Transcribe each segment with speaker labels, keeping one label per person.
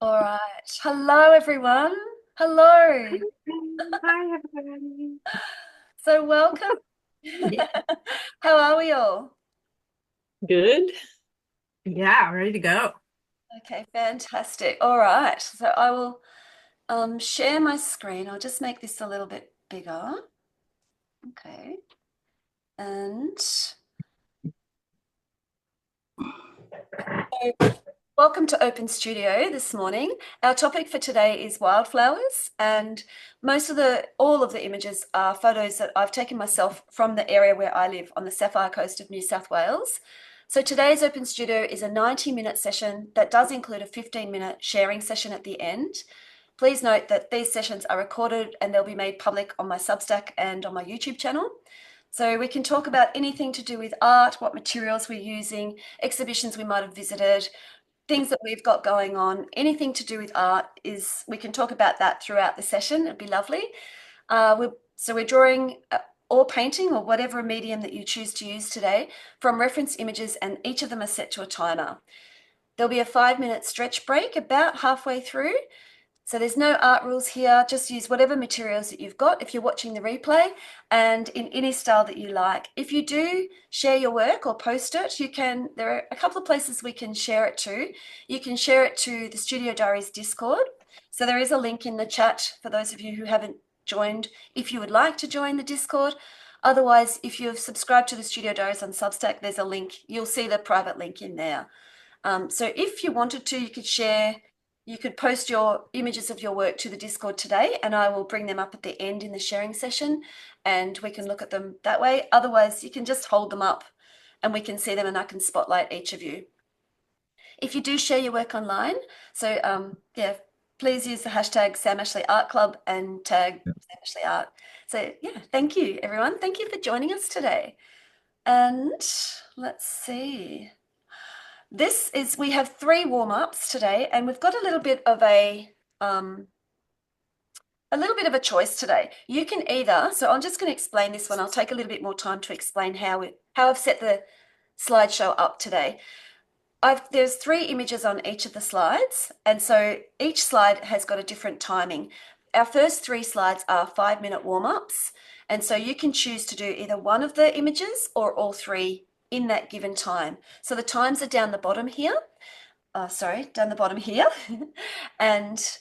Speaker 1: All right. Hello, everyone. Hello.
Speaker 2: Hi, everybody.
Speaker 1: So, welcome. How are we all?
Speaker 2: Good. Yeah, ready to go.
Speaker 1: Okay, fantastic. All right. So, I will share my screen. I'll just make this a little bit bigger. Okay. And so, welcome to Open Studio this morning. Our topic for today is wildflowers, and all of the images are photos that I've taken myself from the area where I live on the Sapphire Coast of New South Wales. So today's Open Studio is a 90-minute session that does include a 15-minute sharing session at the end. Please note that these sessions are recorded and they'll be made public on my Substack and on my YouTube channel. So we can talk about anything to do with art, what materials we're using, exhibitions we might have visited, things that we've got going on, anything to do with art we can talk about that throughout the session. It'd be lovely. We're drawing or painting or whatever medium that you choose to use today from reference images, and each of them are set to a timer. There'll be a 5-minute stretch break about halfway through. So there's no art rules here, just use whatever materials that you've got if you're watching the replay and in any style that you like. If you do share your work or post it, there are a couple of places we can share it to. You can share it to the Studio Diaries Discord. So there is a link in the chat for those of you who haven't joined, if you would like to join the Discord. Otherwise, if you've subscribed to the Studio Diaries on Substack, there's a link. You'll see the private link in there. So if you wanted to, you could post your images of your work to the Discord today, and I will bring them up at the end in the sharing session and we can look at them that way. Otherwise, you can just hold them up and we can see them and I can spotlight each of you. If you do share your work online, please use the hashtag Sam Ashley Art Club and tag Sam Ashley Art. So thank you everyone. Thank you for joining us today. And let's see. We have 3 warm-ups today, and we've got a little bit of a choice today. You can so I'm just going to explain this one. I'll take a little bit more time to explain how I've set the slideshow up today. There's 3 images on each of the slides, and so each slide has got a different timing. Our first 3 slides are 5-minute warm-ups, and so you can choose to do either one of the images or all 3 in that given time. So the times are down the bottom here. Down the bottom here. And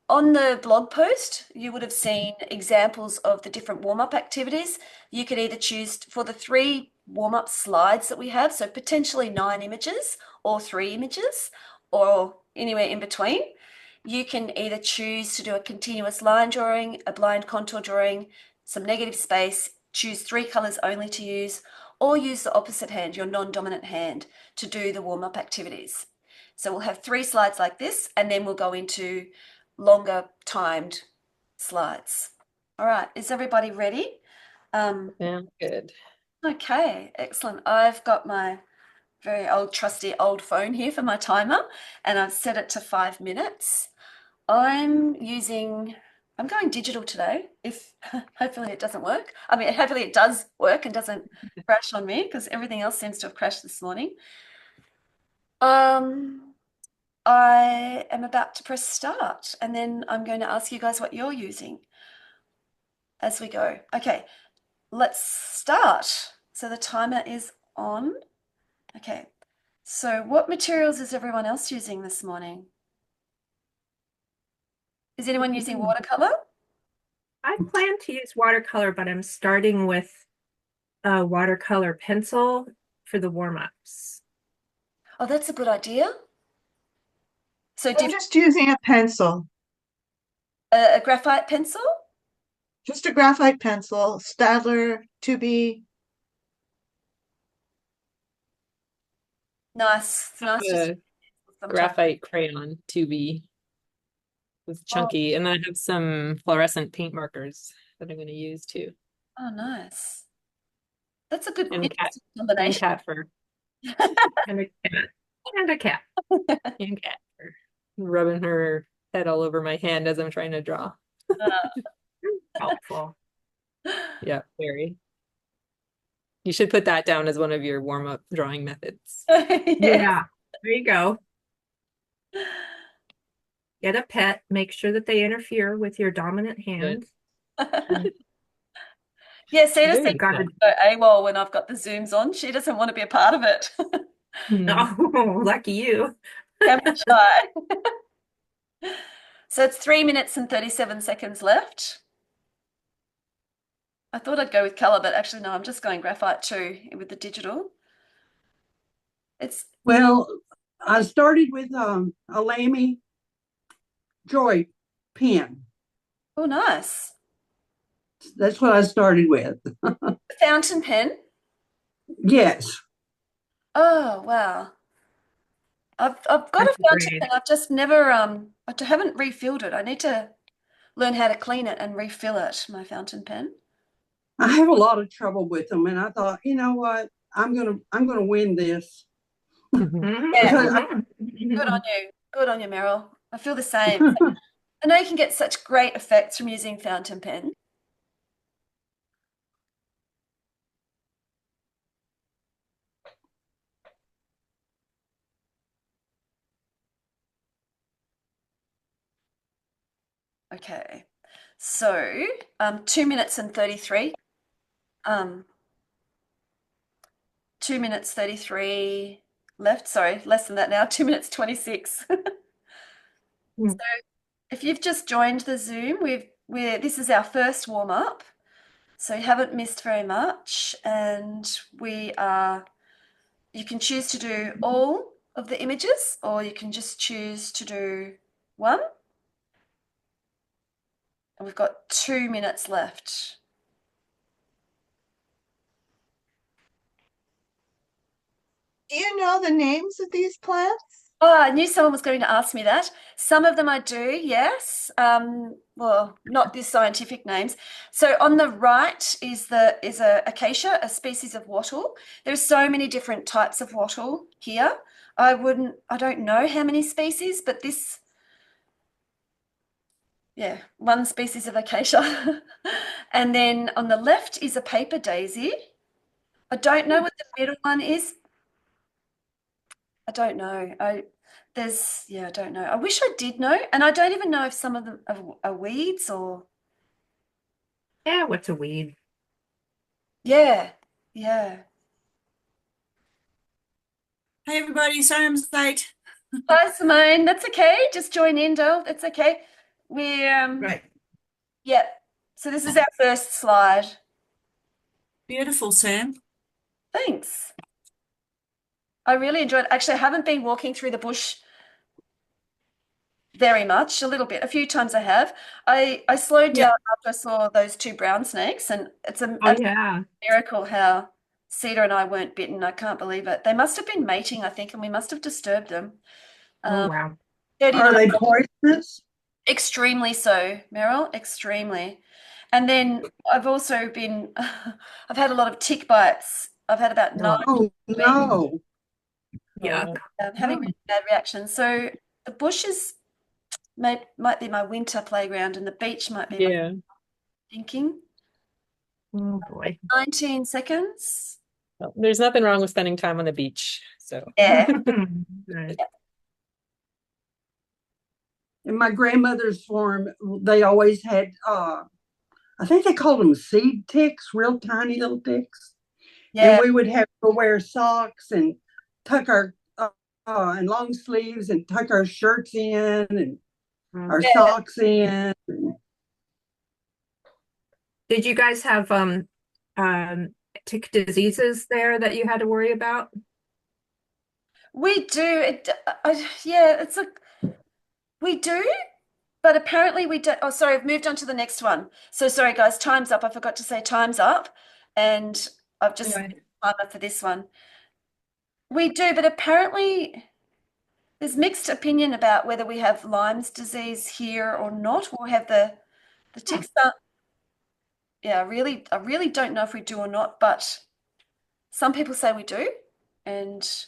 Speaker 1: on the blog post, you would have seen examples of the different warm-up activities. You could either choose for the 3 warm-up slides that we have, so potentially 9 images or 3 images or anywhere in between. You can either choose to do a continuous line drawing, a blind contour drawing, some negative space, choose 3 colors only to use, or use the opposite hand, your non-dominant hand, to do the warm-up activities. So we'll have 3 slides like this, and then we'll go into longer timed slides. All right, is everybody ready?
Speaker 2: Yeah, good.
Speaker 1: Okay, excellent. I've got my very old trusty old phone here for my timer, and I've set it to 5 minutes. I'm going digital today. If hopefully it doesn't work. I mean, hopefully it does work and doesn't crash on me because everything else seems to have crashed this morning. I am about to press start, and then I'm going to ask you guys what you're using as we go. Okay, let's start. So the timer is on. Okay, so what materials is everyone else using this morning? Is anyone using watercolor?
Speaker 2: I plan to use watercolor, but I'm starting with a watercolor pencil for the warm-ups.
Speaker 1: Oh, that's a good idea. So
Speaker 3: I'm just using a pencil,
Speaker 1: a graphite pencil?
Speaker 3: just a graphite pencil, Stadler 2B.
Speaker 1: Nice. It's nice just
Speaker 2: A
Speaker 1: sometimes.
Speaker 2: graphite crayon 2B with
Speaker 1: Oh,
Speaker 2: chunky, and then I have some fluorescent paint markers that I'm going to use too,
Speaker 1: oh, nice. That's a good
Speaker 2: and
Speaker 1: interesting combination.
Speaker 2: cat fur, and a cat, and a cat, and cat fur, rubbing her head all over my hand as I'm trying to draw. Helpful. Yeah, very. You should put that down as one of your warm-up drawing methods.
Speaker 1: Yes.
Speaker 2: Yeah, there you go. Get a pet, make sure that they interfere with your dominant hand.
Speaker 1: Yeah, Cedar
Speaker 2: There
Speaker 1: said
Speaker 2: you go.
Speaker 1: to go AWOL when I've got the Zooms on. She doesn't want to be a part of it.
Speaker 2: Oh, lucky you.
Speaker 1: Can be shy. So it's 3 minutes and 37 seconds left. I thought I'd go with color, but actually no, I'm just going graphite too with the digital. It's
Speaker 4: Well, I started with a Lamy Joy pen.
Speaker 1: oh nice.
Speaker 4: That's what I started with.
Speaker 1: The fountain pen.
Speaker 4: Yes.
Speaker 1: Oh wow. I've got a
Speaker 2: That's
Speaker 1: fountain
Speaker 2: great.
Speaker 1: pen. I've just never I haven't refilled it. I need to learn how to clean it and refill it, my fountain pen.
Speaker 4: I have a lot of trouble with them, and I thought, you know what? I'm gonna win this.
Speaker 1: Yeah,
Speaker 4: Because
Speaker 1: good on you. Good on you, Meryl. I feel the same. I know you can get such great effects from using fountain pen. Okay, so 2 minutes and 33. 2 minutes 33 left. Sorry, less than that now. 2 minutes 26. So if you've just joined the Zoom, this is our first warm up. So you haven't missed very much, and you can choose to do all of the images, or you can just choose to do one. And we've got 2 minutes left.
Speaker 3: Do you know the names of these plants?
Speaker 1: Oh, I knew someone was going to ask me that. Some of them I do, yes. Well, not the scientific names. So on the right is a acacia, a species of wattle. There's so many different types of wattle here. I don't know how many species, but yeah, one species of acacia. And then on the left is a paper daisy. I don't know what the middle one is. I don't know. I don't know. I wish I did know, and I don't even know if some of them are weeds or
Speaker 2: Yeah, what's a weed?
Speaker 1: yeah, yeah.
Speaker 5: Hey everybody, sorry I'm late.
Speaker 1: Hi, Simone. That's okay. Just join in, Dole. That's okay.
Speaker 5: Right.
Speaker 1: Yeah. So this is our first slide.
Speaker 5: Beautiful, Sam.
Speaker 1: Thanks. I really enjoyed it. Actually, I haven't been walking through the bush very much, a little bit. A few times I have. I slowed down after I saw those two brown snakes, and it's an
Speaker 2: Oh yeah.
Speaker 1: miracle how Cedar and I weren't bitten. I can't believe it. They must have been mating, I think, and we must have disturbed them.
Speaker 2: Oh wow.
Speaker 4: are
Speaker 1: 39
Speaker 4: they poisonous?
Speaker 1: extremely so, Meryl, extremely. And then I've also been, I've had a lot of tick bites. I've had about 9
Speaker 4: Oh no.
Speaker 2: Yuck.
Speaker 1: having really bad reactions. So the bush might be my winter playground, and the beach might be my
Speaker 2: Yeah.
Speaker 1: thinking.
Speaker 2: Oh boy.
Speaker 1: 19 seconds.
Speaker 2: Well, there's nothing wrong with spending time on the beach. So
Speaker 1: Yeah.
Speaker 2: Right.
Speaker 4: In my grandmother's farm, they always had I think they called them seed ticks, real tiny little ticks. And
Speaker 1: Yeah.
Speaker 4: we would have to wear socks and tuck our and long sleeves and tuck our shirts in and our
Speaker 1: Yeah.
Speaker 4: socks in.
Speaker 2: Did you guys have tick diseases there that you had to worry about?
Speaker 1: We do. Yeah, we do, but apparently we don't. Oh, sorry, I've moved on to the next one. So sorry, guys, time's up. I forgot to say time's up, and I've just
Speaker 2: Right.
Speaker 1: timer for this one. We do, but apparently there's mixed opinion about whether we have Lyme's disease here or not, or have the ticks. Yeah, I really don't know if we do or not, but some people say we do, and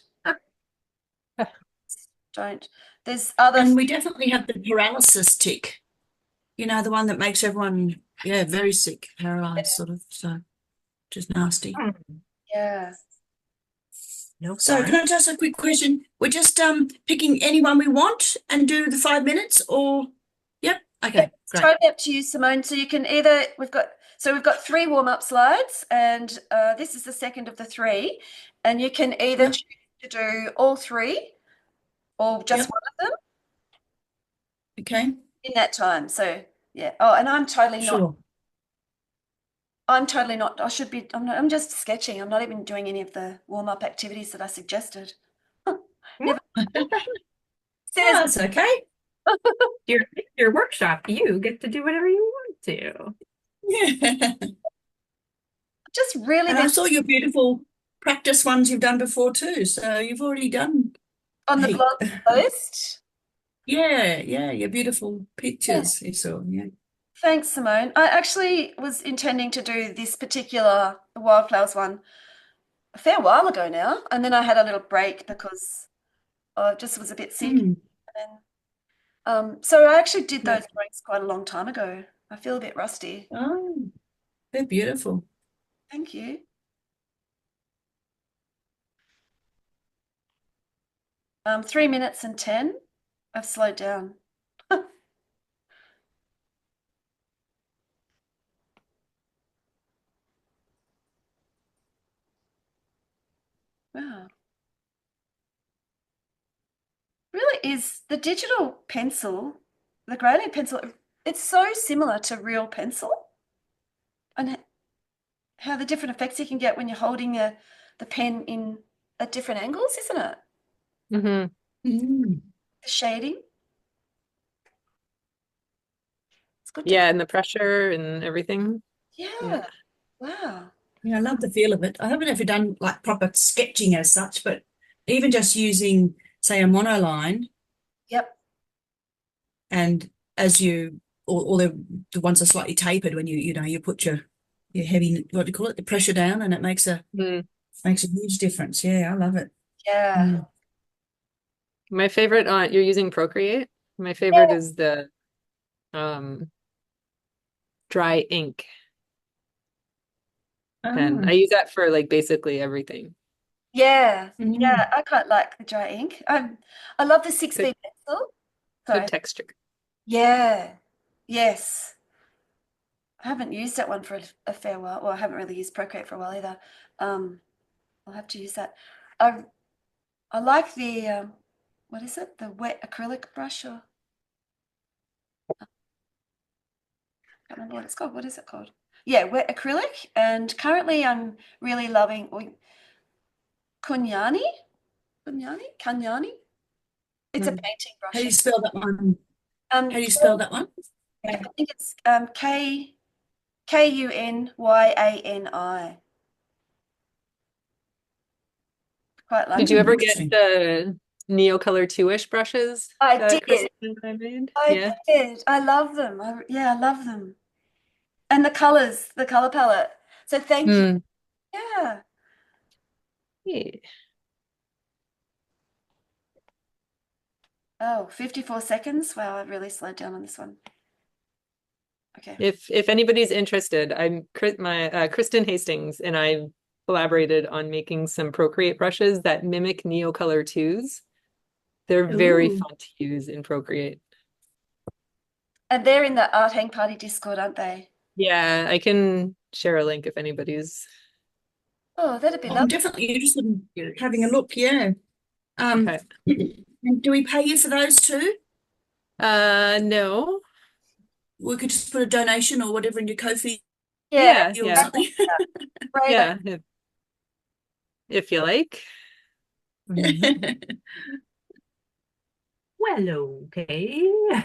Speaker 1: don't. There's other.
Speaker 5: And we definitely have the paralysis tick. You know, the one that makes everyone, very sick, paralyzed sort of, so just nasty.
Speaker 1: Yeah.
Speaker 2: No
Speaker 5: So
Speaker 2: fun.
Speaker 5: can I just ask a quick question? We're just picking anyone we want and do the 5 minutes, or yep, okay,
Speaker 1: It's
Speaker 5: great.
Speaker 1: totally up to you, Simone. So you can either we've got three warm-up slides, and this is the second of the three, and you can either
Speaker 5: Yep,
Speaker 1: choose to do all three or just
Speaker 5: yep,
Speaker 1: one of them
Speaker 5: okay,
Speaker 1: in that time. So yeah. Oh, and I'm totally not.
Speaker 5: sure.
Speaker 1: I'm totally not. I should be. I'm just sketching. I'm not even doing any of the warm-up activities that I suggested. Never.
Speaker 5: No,
Speaker 1: Says
Speaker 5: that's okay.
Speaker 2: Your your workshop, you get to do whatever you want to.
Speaker 5: Yeah.
Speaker 1: just really
Speaker 5: And I
Speaker 1: been
Speaker 5: saw your beautiful practice ones you've done before too. So you've already done
Speaker 1: on the
Speaker 5: a heap.
Speaker 1: blog post.
Speaker 5: Yeah, yeah, your beautiful
Speaker 1: Yeah.
Speaker 5: pictures you saw. Yeah.
Speaker 1: Thanks, Simone. I actually was intending to do this particular Wildflowers one a fair while ago now, and then I had a little break because I just was a bit sick.
Speaker 5: Mm.
Speaker 1: And so I actually did
Speaker 5: Yeah.
Speaker 1: those drawings quite a long time ago. I feel a bit rusty.
Speaker 5: Oh, they're beautiful.
Speaker 1: Thank you. 3 minutes and 10. I've slowed down. Wow. Really is the digital pencil, the gradient pencil, it's so similar to real pencil and how the different effects you can get when you're holding the pen in at different angles, isn't it?
Speaker 2: Mm-hmm.
Speaker 5: Mm.
Speaker 1: The shading. It's good to,
Speaker 2: Yeah, and the pressure and everything. Yeah.
Speaker 1: yeah. Wow.
Speaker 5: Yeah, I love the feel of it. I haven't ever done like proper sketching as such, but even just using, say, a monoline
Speaker 1: Yep.
Speaker 5: and as you, or the ones are slightly tapered when you put your heavy, what do you call it, the pressure down, and it
Speaker 2: Mm.
Speaker 5: makes a huge difference. Yeah, I love it.
Speaker 1: Yeah.
Speaker 5: Mm.
Speaker 2: My favorite you're using Procreate. My favorite is the um dry ink. And
Speaker 5: Ah,
Speaker 2: I use that for like basically everything.
Speaker 1: Yeah.
Speaker 5: mm.
Speaker 1: Yeah. I quite like the dry ink. I love the 6B
Speaker 2: Good
Speaker 1: pencil.
Speaker 2: good
Speaker 1: Sorry.
Speaker 2: texture.
Speaker 1: Yeah. Yes. I haven't used that one for a fair while. Well, I haven't really used Procreate for a while either. I'll have to use that. I I like the what is it? The wet acrylic brush or I can't remember what it's called. What is it called? Yeah, wet acrylic. And currently I'm really loving Kunyani. Kanyani. It's a
Speaker 5: Mm.
Speaker 1: painting
Speaker 5: How do
Speaker 1: brush.
Speaker 5: you spell that one? How
Speaker 1: Um,
Speaker 5: do you spell that one?
Speaker 1: I think it's Kunyani. Quite like
Speaker 2: Did you
Speaker 1: it.
Speaker 2: ever get
Speaker 5: Interesting.
Speaker 2: the Neocolor 2-ish brushes
Speaker 1: I
Speaker 2: that
Speaker 1: did.
Speaker 2: Kristen and I made?
Speaker 1: I
Speaker 2: Yeah.
Speaker 1: did. I love them. Yeah, I love them. And the colors, the color palette. So thank you.
Speaker 2: Mm.
Speaker 1: Yeah.
Speaker 2: Yeah.
Speaker 1: Oh, 54 seconds. Wow, I really slowed down on this one. Okay.
Speaker 2: If anybody's interested, Kristen Hastings and I collaborated on making some Procreate brushes that mimic Neocolor 2s. They're very
Speaker 5: Ooh.
Speaker 2: fun to use in Procreate.
Speaker 1: And they're in the Art Hang Party Discord, aren't they?
Speaker 2: Yeah, I can share a link if anybody's.
Speaker 1: Oh, that'd be
Speaker 5: I'm
Speaker 1: lovely.
Speaker 5: definitely interested in having a look. Yeah.
Speaker 2: Okay.
Speaker 5: And do we pay you for those too?
Speaker 2: No.
Speaker 5: We could just put a donation or whatever in your Ko-fi
Speaker 1: Yeah,
Speaker 2: Yeah,
Speaker 5: or
Speaker 2: yeah,
Speaker 1: great
Speaker 5: something.
Speaker 1: idea. Great idea.
Speaker 2: yeah. If you like. Well, okay. Yeah.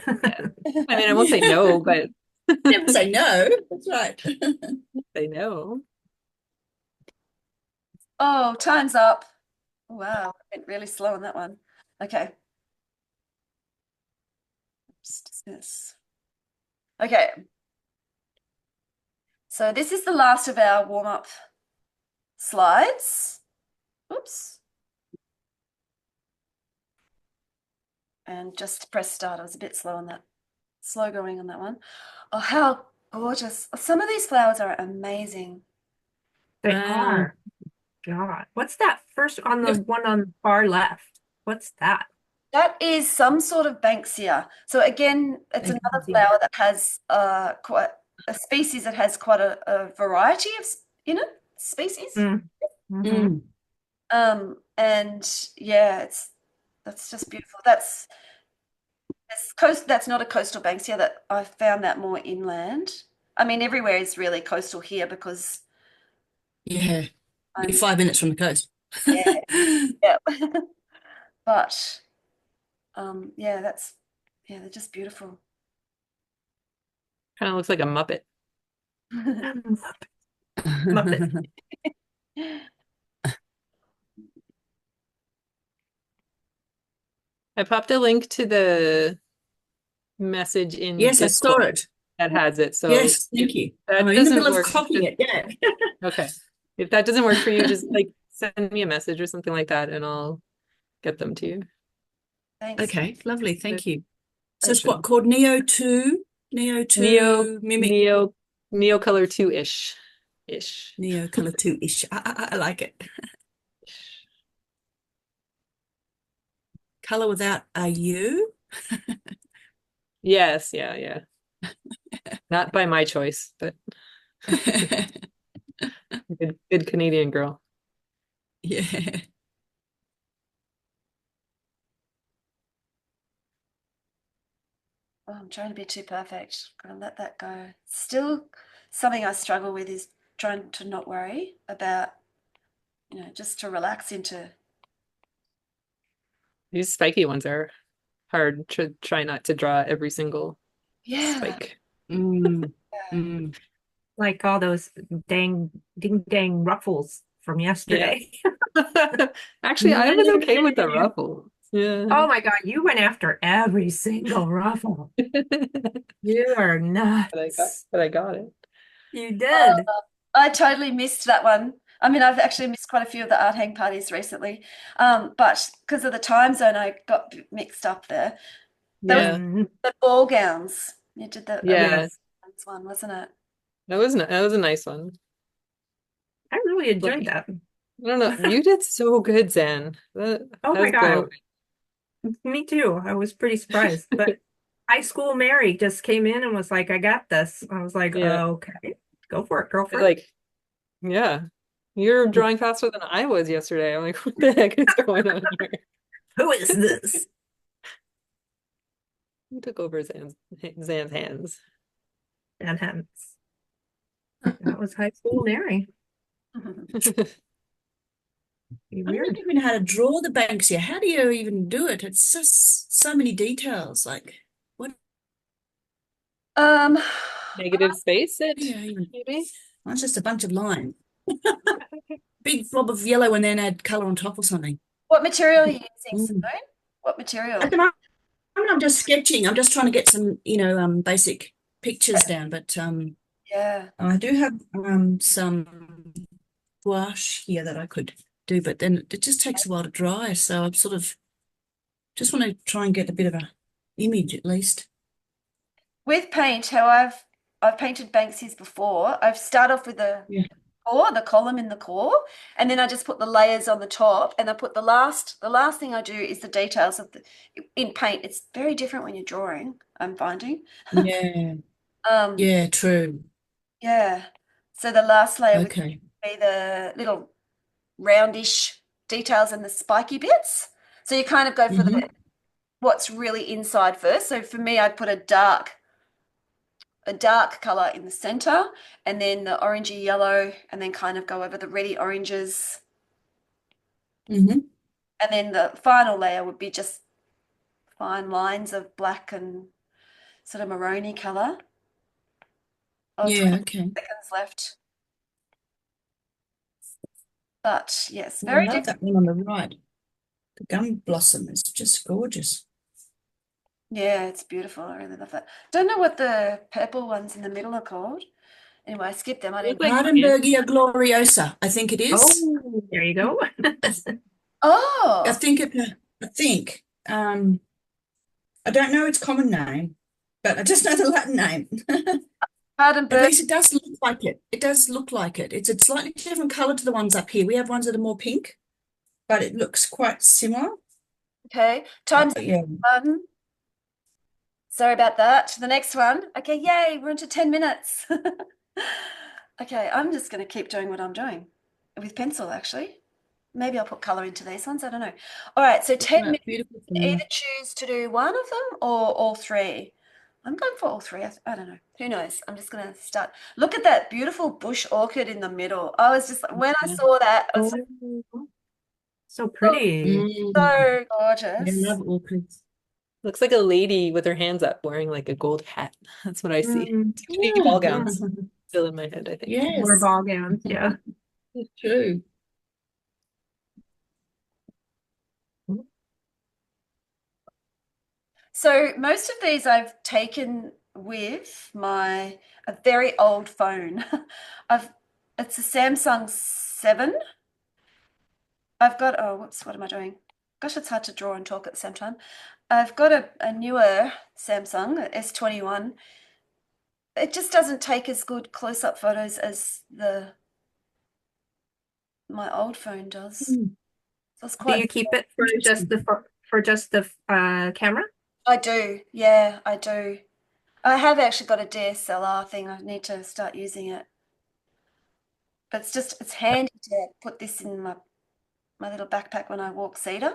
Speaker 2: I mean, I won't say no, but
Speaker 5: Never say no. That's right.
Speaker 2: say no.
Speaker 1: Oh, time's up. Wow, I went really slow on that one. Okay. Oops, dismiss. Okay. So this is the last of our warm-up slides. Oops. And just press start. I was a bit slow on that. Slow going on that one. Oh, how gorgeous. Some of these flowers are amazing.
Speaker 2: They are.
Speaker 6: God. What's that first on the one on the far left? What's that?
Speaker 1: That is some sort of Banksia. So again, it's
Speaker 5: Thank
Speaker 1: another
Speaker 5: you.
Speaker 1: flower that has quite a species that has quite a variety of, species.
Speaker 6: Mm. Mhm.
Speaker 1: And yeah, that's just beautiful. That's not a coastal Banksia. That I found that more inland. I mean, everywhere is really coastal here because
Speaker 5: Yeah, you're
Speaker 1: I'm
Speaker 5: 5 minutes from the coast.
Speaker 1: yeah, yeah. But they're just beautiful.
Speaker 2: Kind of looks like a Muppet.
Speaker 6: Muppet.
Speaker 2: I popped a link to the message in
Speaker 5: Yes, I saw
Speaker 2: Discord
Speaker 5: it.
Speaker 2: that has it. So
Speaker 5: Yes,
Speaker 2: if
Speaker 5: thank you. I'm
Speaker 2: that
Speaker 5: in the
Speaker 2: doesn't
Speaker 5: middle of
Speaker 2: work,
Speaker 5: copying it. Yeah.
Speaker 2: okay. If that doesn't work for you, just like send me a message or something like that and I'll get them to you.
Speaker 1: Thanks.
Speaker 5: Okay, lovely.
Speaker 2: But
Speaker 5: Thank you. So
Speaker 2: that
Speaker 5: it's what
Speaker 2: should
Speaker 5: called Neo 2? Neo 2 Mimic
Speaker 2: Neo Color 2-ish. Ish.
Speaker 5: Neo Color 2-ish. I like it. Color without a U.
Speaker 2: Yes, yeah. Not by my choice, but good Canadian girl.
Speaker 5: Yeah.
Speaker 1: Oh, I'm trying to be too perfect. Gotta let that go. Still, something I struggle with is trying to not worry about, just to relax into.
Speaker 2: These spiky ones are hard to try not to draw every single
Speaker 1: Yeah.
Speaker 2: spike.
Speaker 5: Mm.
Speaker 6: Like all those dang ding dang ruffles from yesterday.
Speaker 2: Actually, I was okay with the ruffles. Yeah.
Speaker 6: Oh my God, you went after every single ruffle. You are nuts.
Speaker 2: But I got it.
Speaker 6: You did.
Speaker 1: I totally missed that one. I mean, I've actually missed quite a few of the art hang parties recently, but because of the time zone, I got mixed up there. That was
Speaker 2: Yeah.
Speaker 1: the ball gowns. You did the
Speaker 2: Yeah.
Speaker 1: one, wasn't it?
Speaker 2: That was a nice one.
Speaker 6: I really enjoyed
Speaker 2: Like,
Speaker 6: that.
Speaker 2: I don't know. You did so good, Zan. That
Speaker 6: Oh my
Speaker 2: was blown
Speaker 6: God. Me too. I was pretty surprised. But high school Mary just came in and was like, I got this. I was like,
Speaker 2: Yeah.
Speaker 6: okay, go for it, girlfriend.
Speaker 2: Like, yeah. You're drawing faster than I was yesterday. I'm like, what the heck is going on here?
Speaker 6: Who is this?
Speaker 2: Who took over Zan's hands?
Speaker 6: And hence, that was high school Mary. Be
Speaker 5: I don't
Speaker 6: weird.
Speaker 5: even know how to draw the Banksia. How do you even do it? It's just so many details. Like, what
Speaker 1: Um,
Speaker 2: Negative space it,
Speaker 5: do you even?
Speaker 2: maybe?
Speaker 5: Well, it's just a bunch of lines. Big blob of yellow and then add color on top or something.
Speaker 1: what material are you using,
Speaker 5: Mm.
Speaker 1: Simone? What material?
Speaker 5: At the moment, I'm just sketching. I'm just trying to get some, basic pictures down. But
Speaker 1: Yeah.
Speaker 5: I do have some gouache here that I could do, but then it just takes a while to dry. So I'm sort of just want to try and get a bit of a image at least.
Speaker 1: With paint, how I've painted Banksies before. I've started off with the
Speaker 5: Yeah.
Speaker 1: core, the column in the core, and then I just put the layers on the top, and I put the last thing I do is the details of in paint. It's very different when you're drawing, I'm finding.
Speaker 5: Yeah. Yeah, true.
Speaker 1: Yeah. So the last layer would
Speaker 5: Okay.
Speaker 1: be the little roundish details and the spiky bits. So you kind of go for
Speaker 5: Mhm.
Speaker 1: what's really inside first. So for me, I'd put a dark color in the center, and then the orangey yellow, and then kind of go over the reddy oranges.
Speaker 5: Mhm.
Speaker 1: And then the final layer would be just fine lines of black and sort of maroony color. Oh,
Speaker 5: Yeah,
Speaker 1: 20
Speaker 5: okay.
Speaker 1: seconds left. But yes,
Speaker 5: I
Speaker 1: very
Speaker 5: love
Speaker 1: different.
Speaker 5: that one on the right. The gum blossom is just gorgeous.
Speaker 1: Yeah, it's beautiful. I really love that. Don't know what the purple ones in the middle are called. Anyway, I skipped them. I
Speaker 2: Look
Speaker 1: didn't.
Speaker 2: like
Speaker 5: Hardenbergia gloriosa, I think it is.
Speaker 6: Oh, there you go.
Speaker 1: Oh,
Speaker 5: I think. I don't know its common name, but I just know the Latin name.
Speaker 1: Garden
Speaker 5: At
Speaker 1: bird.
Speaker 5: least it does look like it. It does look like it. It's a slightly different color to the ones up here. We have ones that are more pink, but it looks quite similar.
Speaker 1: Okay. Time's
Speaker 5: Yeah.
Speaker 1: done. Sorry about that. The next one. Okay, yay, we're into 10 minutes. Okay, I'm just going to keep doing what I'm doing with pencil, actually. Maybe I'll put color into these ones. I don't know. All right, so 10 minutes.
Speaker 5: Beautiful.
Speaker 1: Either choose to do one of them or all three. I'm going for all three. I don't know. Who knows? I'm just going to start. Look at that beautiful bush orchid in the middle. I was just, when I saw that, I was like,
Speaker 6: Oh, so pretty.
Speaker 5: Mm.
Speaker 1: so
Speaker 5: I
Speaker 1: gorgeous.
Speaker 5: love orchids.
Speaker 2: Looks like a lady with her hands up wearing like a gold hat. That's what I see.
Speaker 6: Mm,
Speaker 2: Too many ball
Speaker 5: Yeah.
Speaker 2: gowns still in my head, I think.
Speaker 6: more
Speaker 5: Yes,
Speaker 6: ball gowns, yeah.
Speaker 5: it's true.
Speaker 1: So most of these I've taken with a very old phone. It's a Samsung 7. I've got, oh, whoops, what am I doing? Gosh, it's hard to draw and talk at the same time. I've got a newer Samsung, a S21. It just doesn't take as good close-up photos as my old phone does.
Speaker 5: Mm.
Speaker 1: So it's
Speaker 6: Do
Speaker 1: quite,
Speaker 6: you keep it for just the camera?
Speaker 1: I do, yeah, I do. I have actually got a DSLR thing. I need to start using it. But it's handy to put this in my little backpack when I walk Cedar.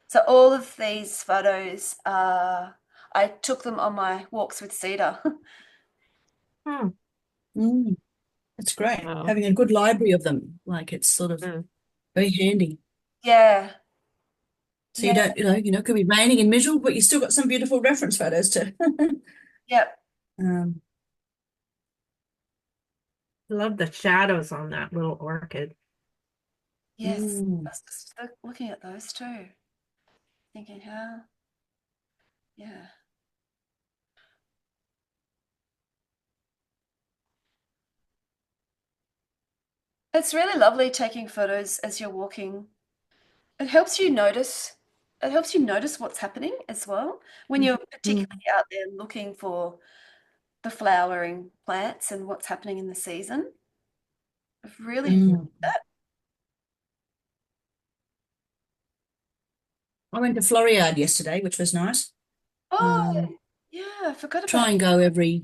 Speaker 1: So all of these photos, I took them on my walks with Cedar.
Speaker 6: Hmm.
Speaker 5: Mm. That's great.
Speaker 2: Wow.
Speaker 5: Having a good library of them, like it's sort of
Speaker 2: Mm.
Speaker 5: very handy.
Speaker 1: Yeah,
Speaker 5: So you
Speaker 1: yeah,
Speaker 5: don't, it could be raining and miserable, but you still got some beautiful reference photos to.
Speaker 1: yep,
Speaker 5: um,
Speaker 6: Love the shadows on that little orchid.
Speaker 1: yes.
Speaker 5: mm.
Speaker 1: I was just looking at those too, thinking how, yeah. It's really lovely taking photos as you're walking. It helps you notice. It helps you notice what's happening as well when you're particularly out there looking for the flowering plants and what's happening in the season. I've really enjoyed
Speaker 5: Mm.
Speaker 1: that.
Speaker 5: I went to Floriade yesterday, which was nice.
Speaker 1: Oh, yeah, I forgot about
Speaker 5: Try and go every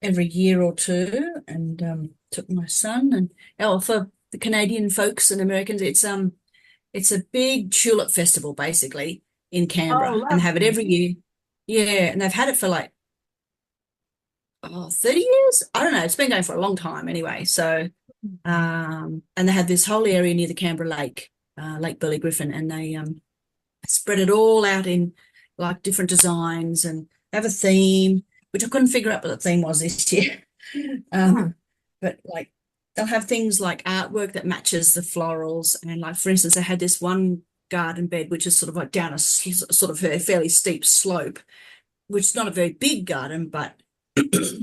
Speaker 5: year or two, and took my son. And for the Canadian folks and Americans, it's a big tulip festival basically in
Speaker 6: Oh,
Speaker 5: Canberra, and they have it
Speaker 6: lovely.
Speaker 5: every year. Yeah, and they've had it for like 30 years. I don't know. It's been going for a long time anyway. So, and they have this whole area near the Canberra Lake, Lake Burley Griffin, and they spread it all out in like different designs and have a theme, which I couldn't figure out what the theme was this year. But like they'll have things like artwork that matches the florals, and like for instance, they had this one garden bed which is sort of like down a sort of a fairly steep slope, which is not a very big garden, but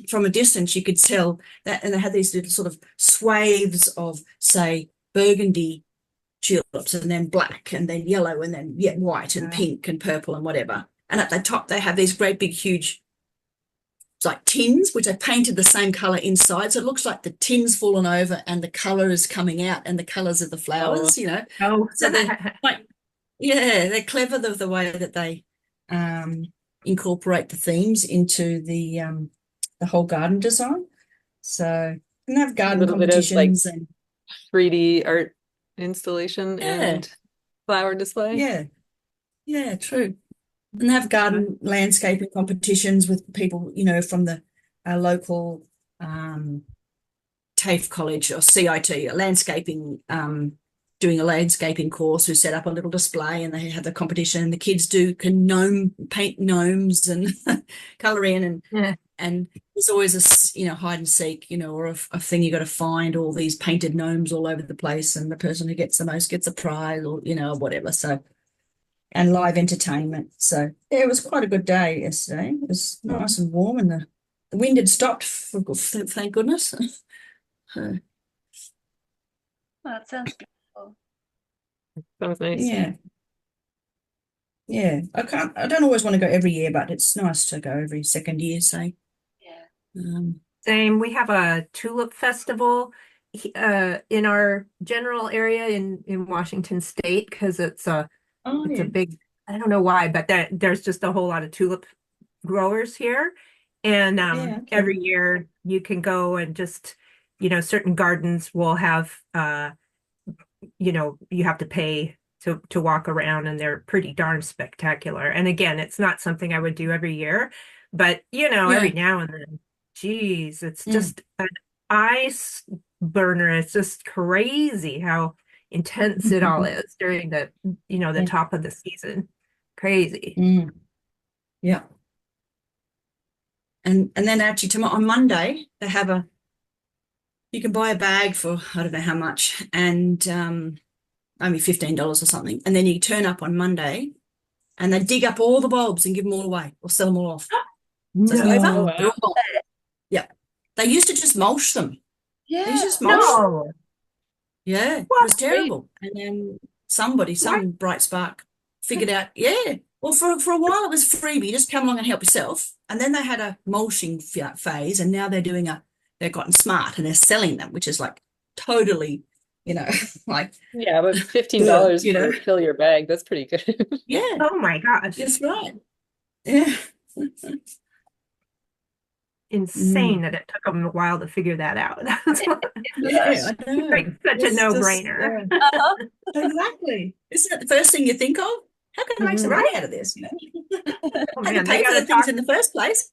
Speaker 5: from a distance you could tell that, and they had these little sort of swathes of, say, burgundy tulips, and then black, and then yellow, and then white and pink and purple and whatever. And at the top they have these great big huge, it's like tins, which are painted the same color inside, so it looks like the tin's fallen over and the color is coming out, and the colors of the flowers,
Speaker 6: Oh,
Speaker 5: so they're like, yeah, they're clever, the way that they incorporate the themes into the whole garden design. So, and they have
Speaker 2: A
Speaker 5: garden
Speaker 2: little bit of like
Speaker 5: competitions and
Speaker 2: 3D art installation
Speaker 5: yeah,
Speaker 2: and flower display.
Speaker 5: yeah, true. And they have garden landscaping competitions with people, from the local TAFE college or CIT, a landscaping, doing a landscaping course, who set up a little display, and they have the competition, and the kids can paint gnomes and color in, and there's always a hide and seek, or a thing you got to find all these painted gnomes all over the place, and the person who gets the most gets a prize, or whatever. So, and live entertainment. So yeah, it was quite a good day yesterday. It was nice and warm, and the wind had stopped, thank goodness.
Speaker 1: Oh, that sounds beautiful.
Speaker 2: Sounds nice.
Speaker 5: Yeah. I don't always want to go every year, but it's nice to go every second year, say.
Speaker 1: Yeah.
Speaker 6: Same. We have a tulip festival in our general area in Washington State because
Speaker 5: Oh,
Speaker 6: it's
Speaker 5: yeah.
Speaker 6: a big, I don't know why, but there's just a whole lot of tulip growers here. And
Speaker 5: Yeah, okay.
Speaker 6: every year you can go and just, certain gardens will have you have to pay to walk around, and they're pretty darn spectacular. And again, it's not something I would do every year, but
Speaker 5: Yeah.
Speaker 6: every now and then, geez, it's
Speaker 5: Mm.
Speaker 6: just an ice burner. It's just crazy how intense it all is during the
Speaker 5: Yeah.
Speaker 6: top of the season. Crazy.
Speaker 5: Mm. Yeah. And then actually tomorrow on Monday they have you can buy a bag for I don't know how much, and only $15 or something. And then you turn up on Monday and they dig up all the bulbs and give them all away or sell them all off. So it's
Speaker 6: No.
Speaker 5: over.
Speaker 2: Oh,
Speaker 5: They're
Speaker 2: wow.
Speaker 5: all gone. Yeah. They used to just mulch them. They
Speaker 1: Yeah.
Speaker 5: used to just mulch them.
Speaker 6: No.
Speaker 5: Yeah, it
Speaker 6: What?
Speaker 5: was terrible. And then some
Speaker 6: What?
Speaker 5: bright spark figured out, yeah. Well, for a while it was freebie, just come along and help yourself. And then they had a mulching phase, and now they've gotten smart and they're selling them, which is like totally, like,
Speaker 2: Yeah, but $15
Speaker 5: you know,
Speaker 2: for fill your bag, that's pretty good.
Speaker 5: yeah,
Speaker 6: Oh my gosh.
Speaker 5: that's right. Yeah.
Speaker 6: Insane that it took them a while to figure that out.
Speaker 5: Yeah, I know.
Speaker 6: Like such a
Speaker 5: It's just,
Speaker 6: no-brainer.
Speaker 5: yeah,
Speaker 1: Uh-huh.
Speaker 5: exactly. Isn't that the first thing you think of? How can I make some
Speaker 6: Right?
Speaker 5: money out of this?
Speaker 6: Oh
Speaker 5: Had to
Speaker 6: man, they
Speaker 5: pay for
Speaker 6: gotta
Speaker 5: the things
Speaker 6: talk.
Speaker 5: in the first place.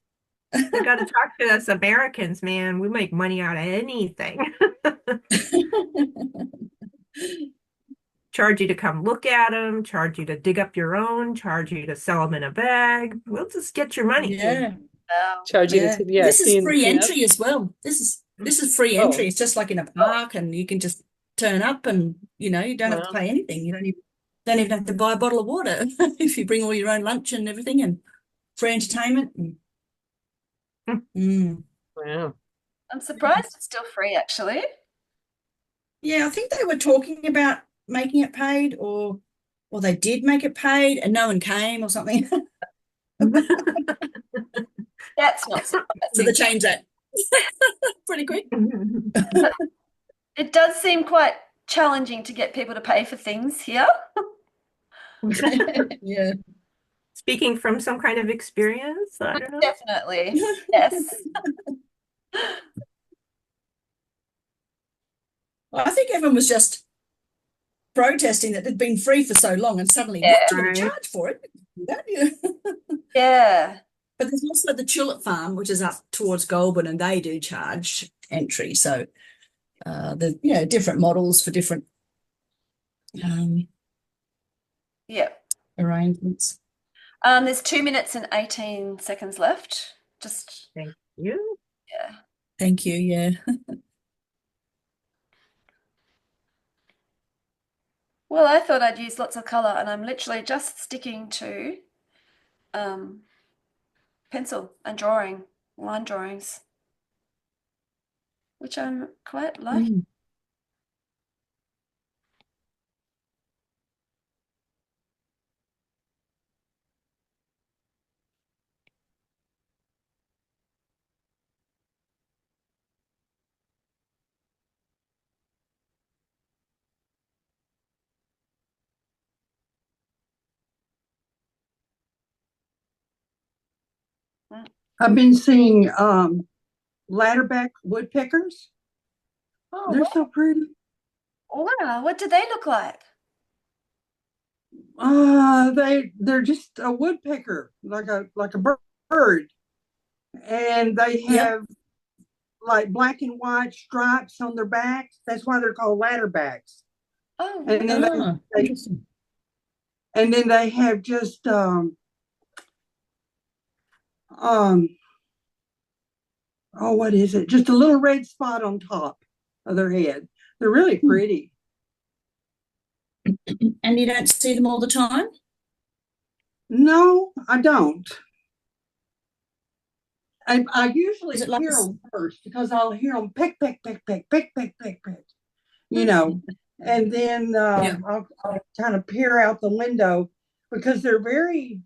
Speaker 6: They gotta talk to us Americans, man. We make money out of anything. Charge you to come look at them, charge you to dig up your own, charge you to sell them in a bag. We'll just get your money.
Speaker 5: Yeah,
Speaker 1: Wow.
Speaker 2: Charge you
Speaker 5: yeah.
Speaker 2: to, yeah,
Speaker 5: This is
Speaker 2: clean
Speaker 5: free
Speaker 2: up.
Speaker 5: entry as well. This is free
Speaker 2: Oh,
Speaker 5: entry. It's just like in a park, and you can just turn up, and you don't have to
Speaker 2: wow.
Speaker 5: pay anything. You don't even have to buy a bottle of water if you bring all your own lunch and everything, and free entertainment. Mm.
Speaker 2: Wow.
Speaker 1: I'm surprised it's still free, actually.
Speaker 5: Yeah, I think they were talking about making it paid, or they did make it paid, and no one came or something.
Speaker 1: That's not
Speaker 5: So they
Speaker 1: surprising.
Speaker 5: changed that pretty quick.
Speaker 1: It does seem quite challenging to get people to pay for things here.
Speaker 5: Yeah.
Speaker 6: Speaking from some kind of experience, I don't know.
Speaker 1: Definitely. Yes.
Speaker 5: I think everyone was just protesting that it had been free for so long, and suddenly,
Speaker 1: Yeah.
Speaker 5: what, you're going to
Speaker 6: Right.
Speaker 5: charge for it? Don't you?
Speaker 1: Yeah.
Speaker 5: But there's also the tulip farm, which is up towards Goulburn, and they do charge entry. So there's different models for different
Speaker 1: Yeah.
Speaker 5: arrangements.
Speaker 1: There's 2 minutes and 18 seconds left. Just,
Speaker 6: Thank you.
Speaker 1: yeah.
Speaker 5: Thank you. Yeah.
Speaker 1: Well, I thought I'd use lots of color, and I'm literally just sticking to pencil and line drawings, which I'm quite liking.
Speaker 5: Mm.
Speaker 4: I've been seeing ladderback woodpeckers.
Speaker 1: Oh,
Speaker 4: They're so pretty.
Speaker 1: wow. What do they look like?
Speaker 4: They're just a woodpecker, like a bird, and they
Speaker 5: Yep.
Speaker 4: have like black and white stripes on their backs. That's why they're called ladderbacks.
Speaker 1: Oh,
Speaker 4: And then
Speaker 5: Ah,
Speaker 4: they
Speaker 5: interesting.
Speaker 4: and then they have just what is it? Just a little red spot on top of their head. They're really pretty.
Speaker 5: And you don't see them all the time?
Speaker 4: No, I don't. I usually
Speaker 5: Is it like
Speaker 4: hear
Speaker 5: a
Speaker 4: them first because I'll hear them pick, pick, pick, pick, pick, pick, pick, pick, you know, and then
Speaker 5: Yeah.
Speaker 4: I'll kind of peer out the window because they're very,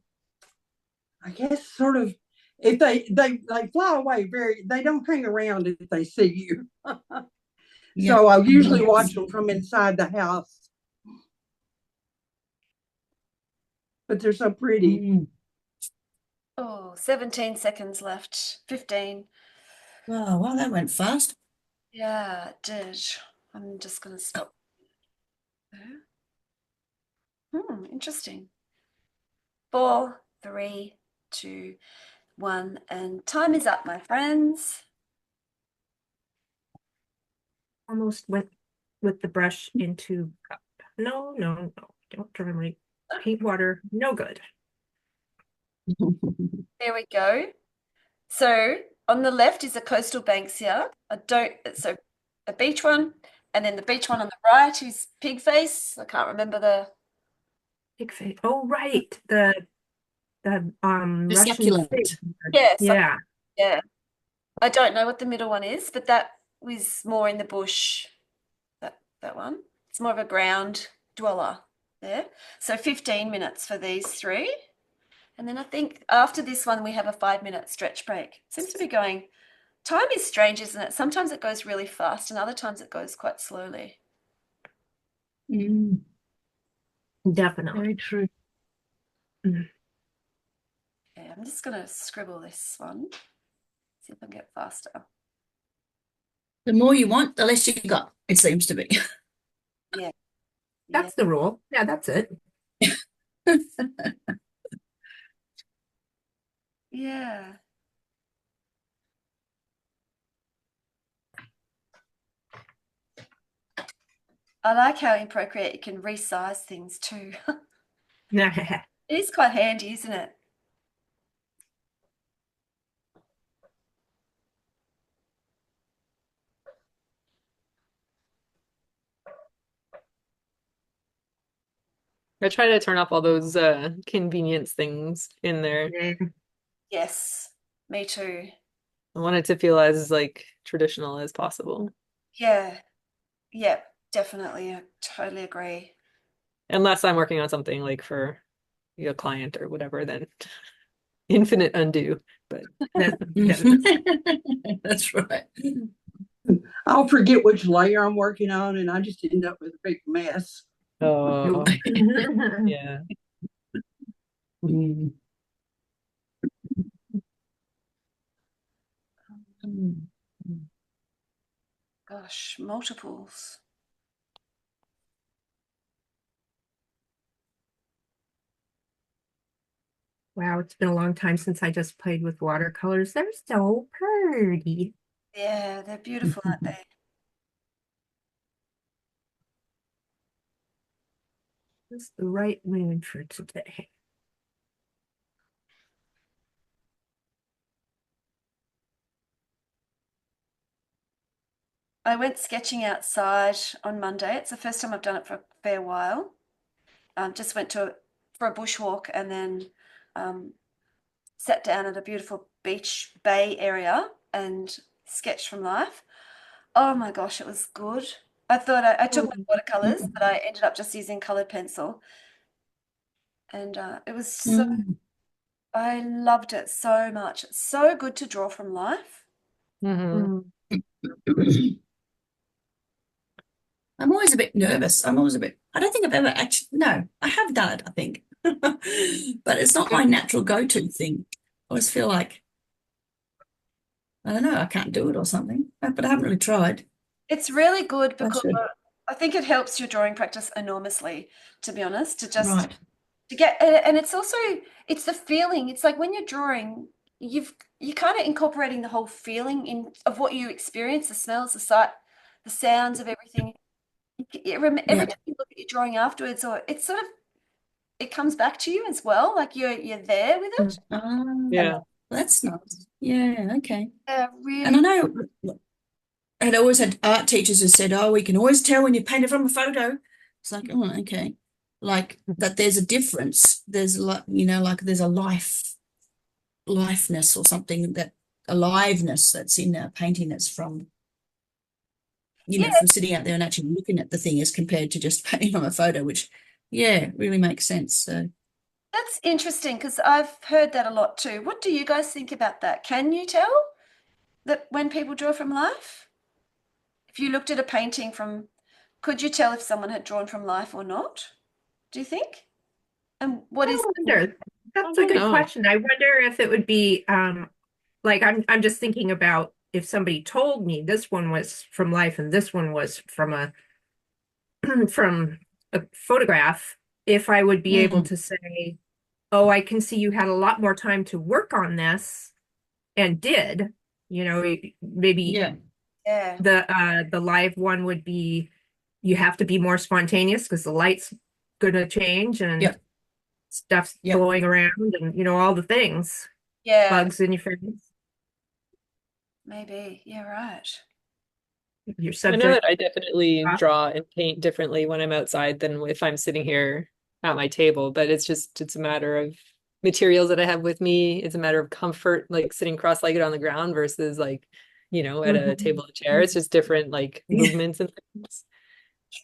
Speaker 4: I guess, sort of if they fly away they don't hang around if they see you.
Speaker 5: Yeah.
Speaker 4: So I'll usually watch them from inside the house. But they're so pretty.
Speaker 5: Mm.
Speaker 1: Oh, 17 seconds left. 15.
Speaker 5: Oh, wow, that went fast.
Speaker 1: Yeah, it did. I'm just going to stop there. Interesting. 4, 3, 2, 1, and time is up, my friends.
Speaker 6: Almost went with the brush into cup. No, don't try my paint water. No good.
Speaker 1: There we go. So on the left is a coastal Banksia. So a beach one, and then the beach one on the right is pig face. I can't remember the
Speaker 6: Big face. Oh, right. The
Speaker 5: The
Speaker 6: Russian
Speaker 5: succulent.
Speaker 6: fig.
Speaker 1: yeah,
Speaker 6: Yeah.
Speaker 1: yeah. I don't know what the middle one is, but that was more in the bush. That one. It's more of a ground dweller there. So 15 minutes for these 3. And then I think after this one, we have a 5-minute stretch break. Seems to be going. Time is strange, isn't it? Sometimes it goes really fast and other times it goes quite slowly.
Speaker 5: Mm,
Speaker 6: Definitely.
Speaker 5: very true.
Speaker 1: Yeah, I'm just going to scribble this one. See if I can get faster.
Speaker 5: The more you want, the less you got, it seems to be.
Speaker 1: Yeah.
Speaker 6: That's the rule. Yeah, that's it.
Speaker 1: Yeah. I like how in Procreate you can resize things too. It is quite handy, isn't it?
Speaker 2: I try to turn off all those convenience things in there.
Speaker 1: Yes, me too.
Speaker 2: I want it to feel as like traditional as possible.
Speaker 1: Yeah, yeah, definitely. I totally agree.
Speaker 2: Unless I'm working on something like for a client or whatever, then infinite undo. But
Speaker 5: That's right.
Speaker 4: I'll forget which layer I'm working on, and I just end up with a big mess.
Speaker 2: oh yeah.
Speaker 5: Mm.
Speaker 1: Gosh, multiples.
Speaker 6: Wow, it's been a long time since I just played with watercolors. They're so pretty.
Speaker 1: Yeah, they're beautiful, aren't they?
Speaker 6: It's the right mood for today.
Speaker 1: I went sketching outside on Monday. It's the first time I've done it for a fair while. Just went for a bushwalk and then sat down at a beautiful beach bay area and sketched from life. Oh my gosh, it was good. I thought I took my watercolors, but I ended up just using colored pencil. And it was so, I loved it so much. It's so good to draw from life.
Speaker 2: Mhm.
Speaker 5: I'm always a bit nervous. I don't think I've ever actually, no, I have done it, I think. But it's not my natural go-to thing. I always feel like, I don't know, I can't do it or something, but I haven't really tried.
Speaker 1: It's really good
Speaker 5: I
Speaker 1: because
Speaker 5: should.
Speaker 1: I think it helps your drawing practice enormously, to be honest, to just
Speaker 5: Right.
Speaker 1: to get, and it's also, it's the feeling. It's like when you're drawing, you're kind of incorporating the whole feeling of what you experience, the smells, the sight, the sounds of everything. Every
Speaker 5: Yeah.
Speaker 1: time you look at your drawing afterwards, or it's sort of, it comes back to you as well, like you're there with it.
Speaker 2: Yeah.
Speaker 5: That's nice. Yeah, okay.
Speaker 1: Yeah,
Speaker 5: And I
Speaker 1: really.
Speaker 5: know I'd always had art teachers who said, "Oh, we can always tell when you painted from a photo." It's like, oh, okay. Like that there's a difference. There's like, like there's a lifeness or something, that aliveness that's in a painting that's from,
Speaker 1: Yeah,
Speaker 5: from sitting out there and actually looking at the thing as compared to just painting from a photo, which, yeah, really makes sense. So
Speaker 1: That's interesting because I've heard that a lot too. What do you guys think about that? Can you tell that when people draw from life? If you looked at a painting from, could you tell if someone had drawn from life or not? Do you think? And what
Speaker 6: I
Speaker 1: is
Speaker 6: wonder. That's
Speaker 2: I
Speaker 6: a
Speaker 2: don't
Speaker 6: good
Speaker 2: know.
Speaker 6: question. I wonder if it would be like I'm just thinking about if somebody told me this one was from life and this one was from a from a photograph, if I would be able to say, oh, I can see you had a lot more time to work on this and did, maybe
Speaker 5: Yeah.
Speaker 1: yeah,
Speaker 6: the live one would be you have to be more spontaneous because the light's gonna change and
Speaker 5: Yep.
Speaker 6: stuff's
Speaker 5: Yep.
Speaker 6: blowing around and all the things,
Speaker 1: yeah,
Speaker 6: bugs in your face,
Speaker 1: maybe. Yeah, right.
Speaker 6: your
Speaker 2: I know that
Speaker 6: subject.
Speaker 2: I definitely draw and paint differently when I'm outside than if I'm sitting here at my table, but it's a matter of materials that I have with me. It's a matter of comfort, like sitting cross-legged on the ground versus like, at a table and chair. It's just different like movements and things.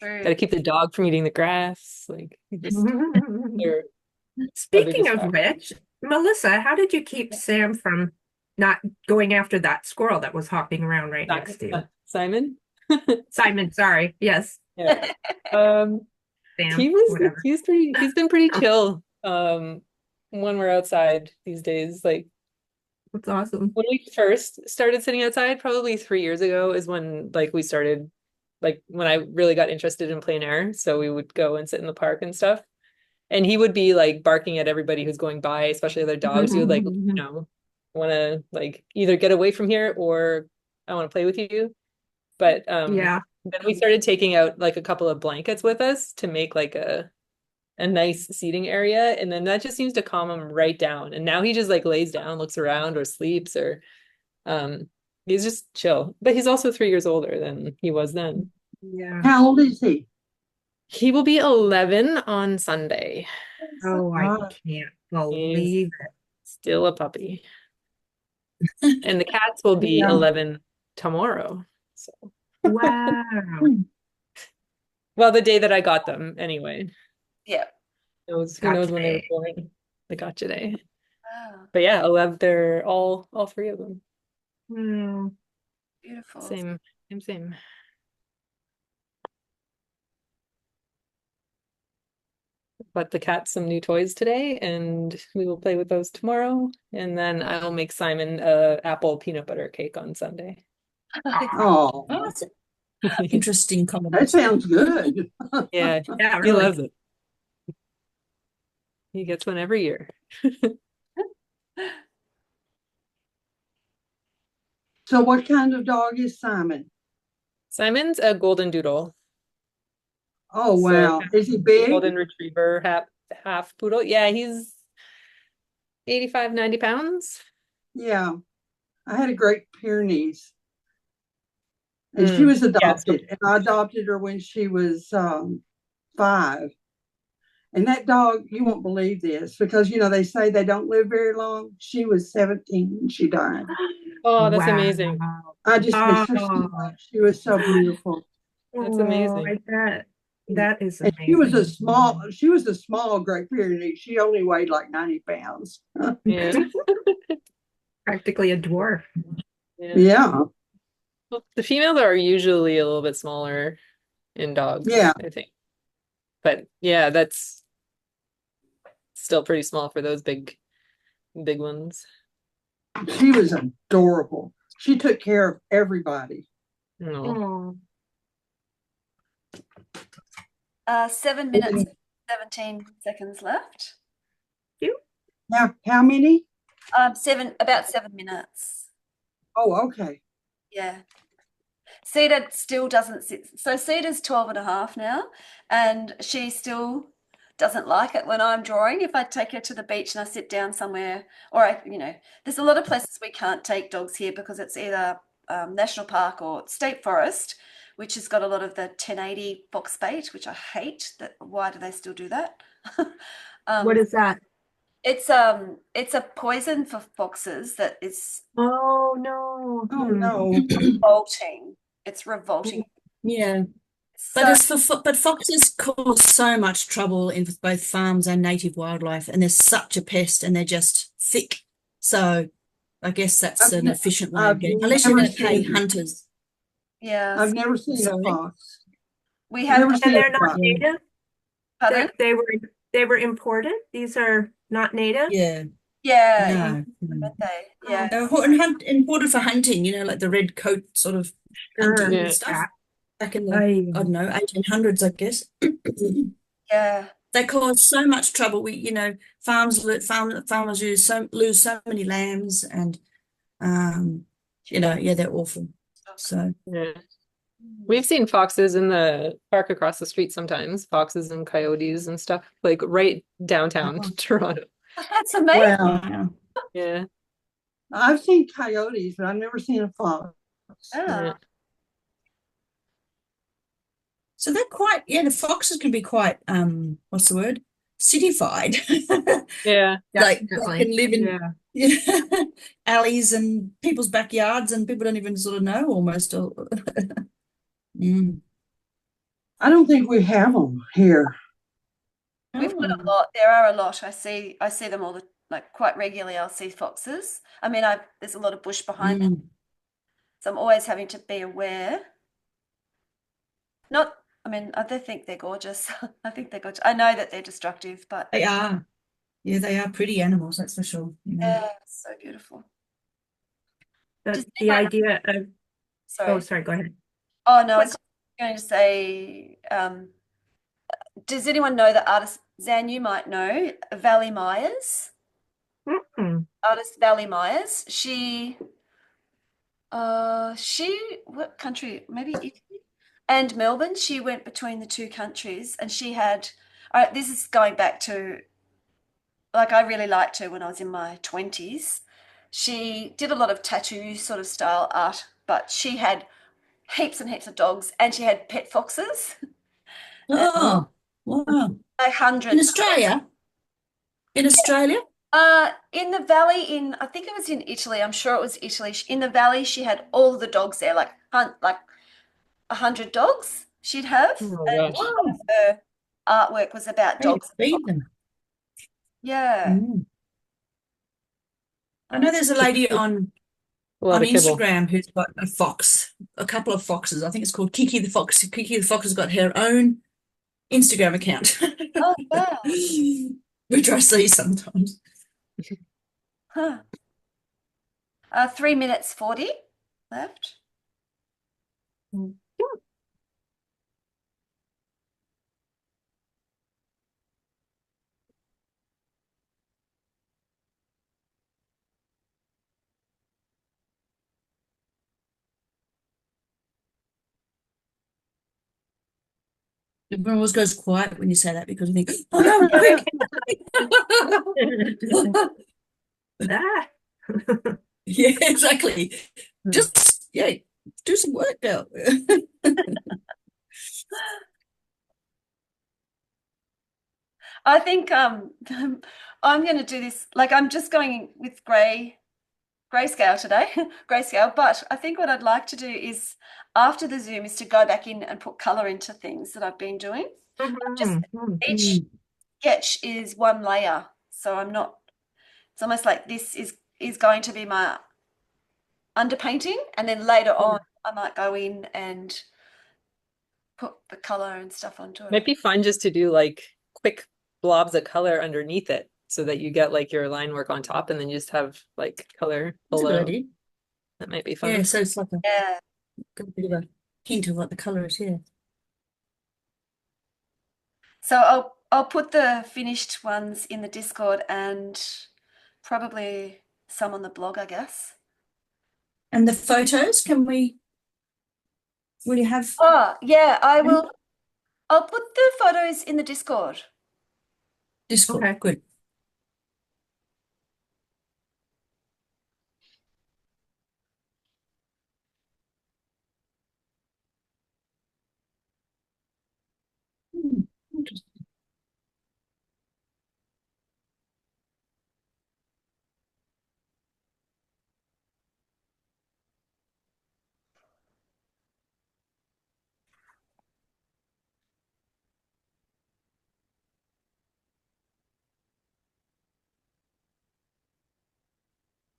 Speaker 2: Got
Speaker 1: True.
Speaker 2: to keep the dog from eating the grass. Like there are other
Speaker 6: Speaking of
Speaker 2: distractions.
Speaker 6: which, Melissa, how did you keep Sam from not going after that squirrel that was hopping around right next to you?
Speaker 2: Simon?
Speaker 6: Simon, sorry. Yes,
Speaker 2: Yeah. Um,
Speaker 6: Sam, whatever.
Speaker 2: he's been pretty chill. When we're outside these days. Like
Speaker 6: That's awesome.
Speaker 2: when we first started sitting outside, probably 3 years ago, is when like we started, like when I really got interested in plein air. So we would go and sit in the park and stuff. And he would be like barking at everybody who's going by, especially other dogs. He would like, want to like either get away from here or I want to play with you. But
Speaker 6: Yeah.
Speaker 2: then we started taking out like a couple of blankets with us to make like a nice seating area, and then that just seems to calm him right down. And now he just like lays down, looks around, or sleeps, or he's just chill. But he's also 3 years older than he was then.
Speaker 6: Yeah.
Speaker 4: How old is he?
Speaker 2: He will be 11 on Sunday.
Speaker 6: Oh, I
Speaker 4: Uh,
Speaker 6: can't
Speaker 2: He's
Speaker 6: believe it.
Speaker 2: still a puppy. And the cats will be
Speaker 4: Yeah.
Speaker 2: 11 tomorrow. So,
Speaker 6: Wow.
Speaker 2: well, the day that I got them anyway.
Speaker 1: Yeah.
Speaker 2: Who knows when they were
Speaker 6: Gotcha.
Speaker 2: born? The gotcha day.
Speaker 1: Wow.
Speaker 2: But yeah, 11, they're all three of them.
Speaker 6: Hmm.
Speaker 1: Beautiful.
Speaker 2: Same. Bought the cat some new toys today, and we will play with those tomorrow. And then I will make Simon a apple peanut butter cake on Sunday.
Speaker 4: Oh,
Speaker 5: Oh, that's an interesting
Speaker 4: that
Speaker 5: combination.
Speaker 4: sounds good.
Speaker 2: Yeah,
Speaker 6: Yeah,
Speaker 2: he
Speaker 6: really.
Speaker 2: loves it. He gets one every year.
Speaker 4: So what kind of dog is Simon?
Speaker 2: Simon's a golden doodle.
Speaker 4: Oh,
Speaker 2: So
Speaker 4: wow. Is he big?
Speaker 2: golden retriever, half poodle. Yeah, he's 85, 90 pounds.
Speaker 4: Yeah. I had a Great Pyrenees, and she was
Speaker 2: Yeah, so
Speaker 4: adopted, and I adopted her when she was 5. And that dog, you won't believe this, because they say they don't live very long. She was 17 when she died.
Speaker 2: oh, that's
Speaker 6: Wow.
Speaker 2: amazing.
Speaker 4: I just miss her so
Speaker 6: Oh,
Speaker 4: much. She was so beautiful.
Speaker 2: That's
Speaker 6: oh,
Speaker 2: amazing.
Speaker 6: I bet. That is
Speaker 4: And
Speaker 6: amazing.
Speaker 4: she was a small Great Pyrenees. She only weighed like 90 pounds.
Speaker 2: Yeah.
Speaker 6: Practically a dwarf.
Speaker 2: Yeah.
Speaker 4: Yeah.
Speaker 2: Well, the females are usually a little bit smaller in dogs,
Speaker 4: Yeah.
Speaker 2: I think. But yeah, that's still pretty small for those big ones.
Speaker 4: She was adorable. She took care of everybody.
Speaker 2: No.
Speaker 6: Oh,
Speaker 1: 7 minutes, 17 seconds left.
Speaker 4: Now, how many?
Speaker 1: About 7 minutes.
Speaker 4: Oh, okay.
Speaker 1: Yeah. Cedar still doesn't sit. So Cedar's 12 and a half now, and she still doesn't like it when I'm drawing. If I take her to the beach and I sit down somewhere, or there's a lot of places we can't take dogs here because it's either national park or state forest, which has got a lot of the 1080 fox bait, which I hate. Why do they still do that?
Speaker 6: what is that?
Speaker 1: It's a poison for foxes that is
Speaker 6: Oh, no.
Speaker 4: Oh, no.
Speaker 1: revolting. It's revolting.
Speaker 5: Yeah. But
Speaker 1: So
Speaker 5: it's but foxes cause so much trouble in both farms and native wildlife, and they're such a pest, and they're just thick. So I guess that's
Speaker 4: I've,
Speaker 5: an
Speaker 4: ne-
Speaker 5: efficient way of
Speaker 4: I've
Speaker 5: getting, unless you're
Speaker 4: never
Speaker 5: going to pay
Speaker 4: seen,
Speaker 5: hunters.
Speaker 1: yeah,
Speaker 4: I've never seen a
Speaker 5: Sorry.
Speaker 4: fox.
Speaker 1: we have
Speaker 4: Never
Speaker 6: And
Speaker 4: seen
Speaker 6: they're
Speaker 4: a
Speaker 6: not
Speaker 4: fox.
Speaker 5: Yeah.
Speaker 6: native.
Speaker 1: pardon?
Speaker 6: They were imported. These are not native.
Speaker 5: Yeah.
Speaker 1: Yeah,
Speaker 5: No. No.
Speaker 1: aren't they?
Speaker 6: Oh,
Speaker 1: Yeah.
Speaker 5: They're imported for hunting, like the red coat sort of hunting
Speaker 6: sure.
Speaker 2: Yeah.
Speaker 5: and stuff
Speaker 6: Yeah.
Speaker 5: back in the,
Speaker 6: I,
Speaker 5: I don't know, 1800s, I guess.
Speaker 1: Yeah.
Speaker 5: They cause so much trouble. Farmers lose so many lambs, and yeah, they're awful. So
Speaker 2: Yeah. We've seen foxes in the park across the street sometimes, foxes and coyotes and stuff, like right downtown
Speaker 5: oh,
Speaker 2: Toronto.
Speaker 1: That's amazing.
Speaker 4: Well,
Speaker 5: wow.
Speaker 2: Yeah.
Speaker 4: I've seen coyotes, but I've never seen a fox.
Speaker 2: Yeah.
Speaker 1: Yeah.
Speaker 5: So they're quite, the foxes can be quite, what's the word? Cityfied.
Speaker 2: Yeah.
Speaker 5: Like they
Speaker 6: definitely.
Speaker 5: can live in
Speaker 6: Yeah.
Speaker 5: alleys and people's backyards, and people don't even sort of know almost. Mm.
Speaker 4: I don't think we have them here.
Speaker 1: We've got a
Speaker 5: Oh.
Speaker 1: lot. There are a lot. I see them all the like quite regularly. I'll see foxes. I mean, there's a lot of bush behind them,
Speaker 5: Mm.
Speaker 1: so I'm always having to be aware. Not, I mean, I do think they're gorgeous. I think they're gorgeous. I know that they're destructive, but
Speaker 5: They are. Yeah, they are pretty animals, that's for sure.
Speaker 1: yeah, so beautiful. Does
Speaker 6: The
Speaker 1: anyone,
Speaker 6: idea of,
Speaker 1: sorry.
Speaker 6: sorry, go ahead.
Speaker 1: Oh no, I was going to say, does anyone know the artist Zan? You might know Valley Myers,
Speaker 6: Mm-mm.
Speaker 1: artist Valley Myers. What country? Maybe Italy and Melbourne. She went between the two countries, and she had. This is going back to like I really liked her when I was in my 20s. She did a lot of tattoo sort of style art, but she had heaps and heaps of dogs, and she had pet foxes,
Speaker 5: Oh, wow.
Speaker 1: like
Speaker 5: In
Speaker 1: hundreds.
Speaker 5: Australia? In Australia?
Speaker 1: In the valley, I think it was in Italy. I'm sure it was Italy. In the valley, she had all the dogs there, like 100 dogs she'd have,
Speaker 2: Oh my
Speaker 1: and
Speaker 2: gosh.
Speaker 1: a lot of her artwork was about
Speaker 5: They
Speaker 1: dogs.
Speaker 5: feed them.
Speaker 1: Yeah.
Speaker 5: Mm. I know there's a lady on
Speaker 2: A lot of kibble.
Speaker 5: Instagram who's got a couple of foxes. I think it's called Kiki the Fox. Kiki the Fox has got her own Instagram account,
Speaker 1: Oh, wow.
Speaker 5: which I see sometimes.
Speaker 1: Huh. 3 minutes 40 left.
Speaker 5: Everyone always goes quiet when you say that because you think, oh no, quick.
Speaker 6: Ah.
Speaker 5: Yeah, exactly. Just, do some work now.
Speaker 1: I think I'm going to do this. Like I'm just going with grayscale today, grayscale. But I think what I'd like to do is after the Zoom is to go back in and put color into things that I've been doing. Just each sketch is one layer, so I'm not. It's almost like this is going to be my underpainting, and then later on I might go in and put the color and stuff onto it.
Speaker 2: Might be fun just to do like quick blobs of color underneath it so that you get like your line work on top and then you just have like color
Speaker 5: That's a
Speaker 2: below.
Speaker 5: good idea.
Speaker 2: That might be fun.
Speaker 5: Yeah, so it's like
Speaker 1: Yeah.
Speaker 5: got a bit of a hint of what the colour is, yeah.
Speaker 1: So I'll put the finished ones in the Discord and probably some on the blog, I guess.
Speaker 5: And the photos, will you have?
Speaker 1: Oh, yeah, I will. I'll put the photos in the Discord.
Speaker 5: Discord,
Speaker 6: Okay.
Speaker 5: good. Interesting.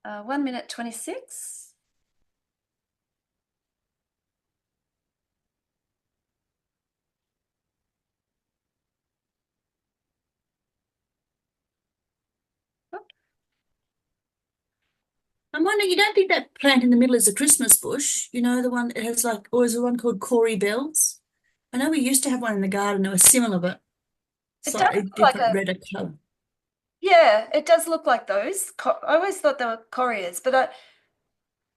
Speaker 1: 1 minute 26.
Speaker 5: I'm wondering, you don't think that plant in the middle is a Christmas bush? You know, the one that has like, or is there one called Corey Bells? I know we used to have one in the garden that was similar, but
Speaker 1: It does
Speaker 5: slightly
Speaker 1: look like
Speaker 5: different,
Speaker 1: a,
Speaker 5: redder colour.
Speaker 1: yeah, it does look like those. I always thought they were Coreas, but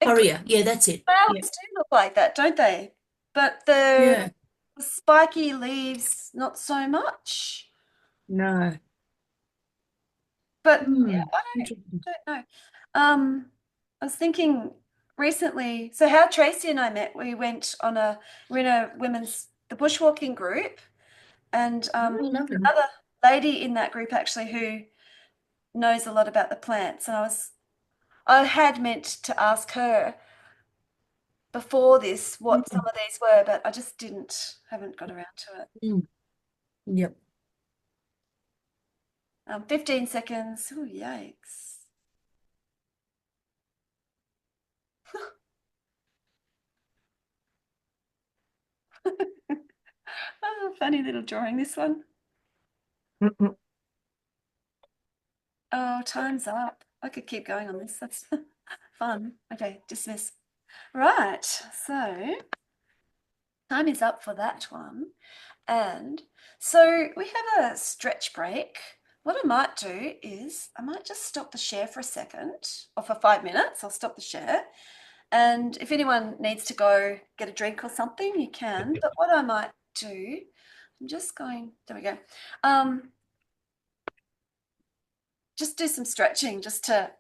Speaker 5: Coria, yeah, that's it.
Speaker 1: flowers
Speaker 5: Yeah,
Speaker 1: do look like that, don't they? But the
Speaker 5: yeah,
Speaker 1: spiky leaves, not so much.
Speaker 5: no.
Speaker 1: But yeah,
Speaker 5: Hmm.
Speaker 1: I
Speaker 5: Interesting.
Speaker 1: don't know. I was thinking recently, so how Tracy and I met, we're in a the bushwalking group, and
Speaker 5: Oh, lovely.
Speaker 1: another lady in that group actually who knows a lot about the plants, and I had meant to ask her before this what some of these were, but I just haven't got around to it.
Speaker 5: Mm. Yep.
Speaker 1: 15 seconds. Oh, yikes. Oh, funny little drawing, this one. Oh, time's up. I could keep going on this. That's fun. Okay, dismiss. Right, so time is up for that one. And so we have a stretch break. What I might do is I might just stop the share for a second, or for 5 minutes. I'll stop the share. And if anyone needs to go get a drink or something, you can. But what I might do, I'm just going, there we go. Just do some stretching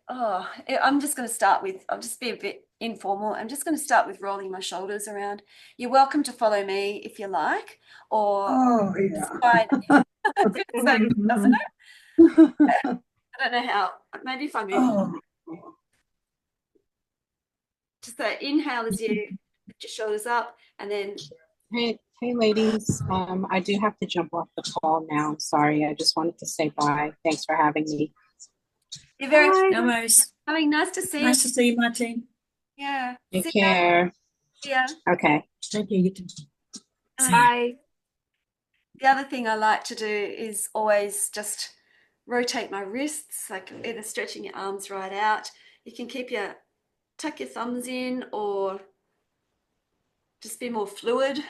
Speaker 1: I'm just going to start with, I'll just be a bit informal. I'm just going to start with rolling my shoulders around. You're welcome to follow me if you like, or
Speaker 4: Oh,
Speaker 1: it's
Speaker 4: yeah.
Speaker 1: fine. It feels safe, doesn't it? I don't know how, maybe if I move,
Speaker 4: Oh,
Speaker 1: just inhale as you lift your shoulders up, and then
Speaker 7: Hey, ladies. I do have to jump off the call now. I'm sorry. I just wanted to say bye. Thanks for having me.
Speaker 1: you're very
Speaker 5: No worries.
Speaker 1: nice to see you.
Speaker 5: Nice to see you, Martine.
Speaker 1: Yeah.
Speaker 7: Take
Speaker 1: See ya.
Speaker 7: care.
Speaker 1: Yeah.
Speaker 7: Okay.
Speaker 5: Thank you. You too.
Speaker 6: Bye.
Speaker 1: The other thing I like to do is always just rotate my wrists, like either stretching your arms right out. You can tuck your thumbs in, or just be more fluid.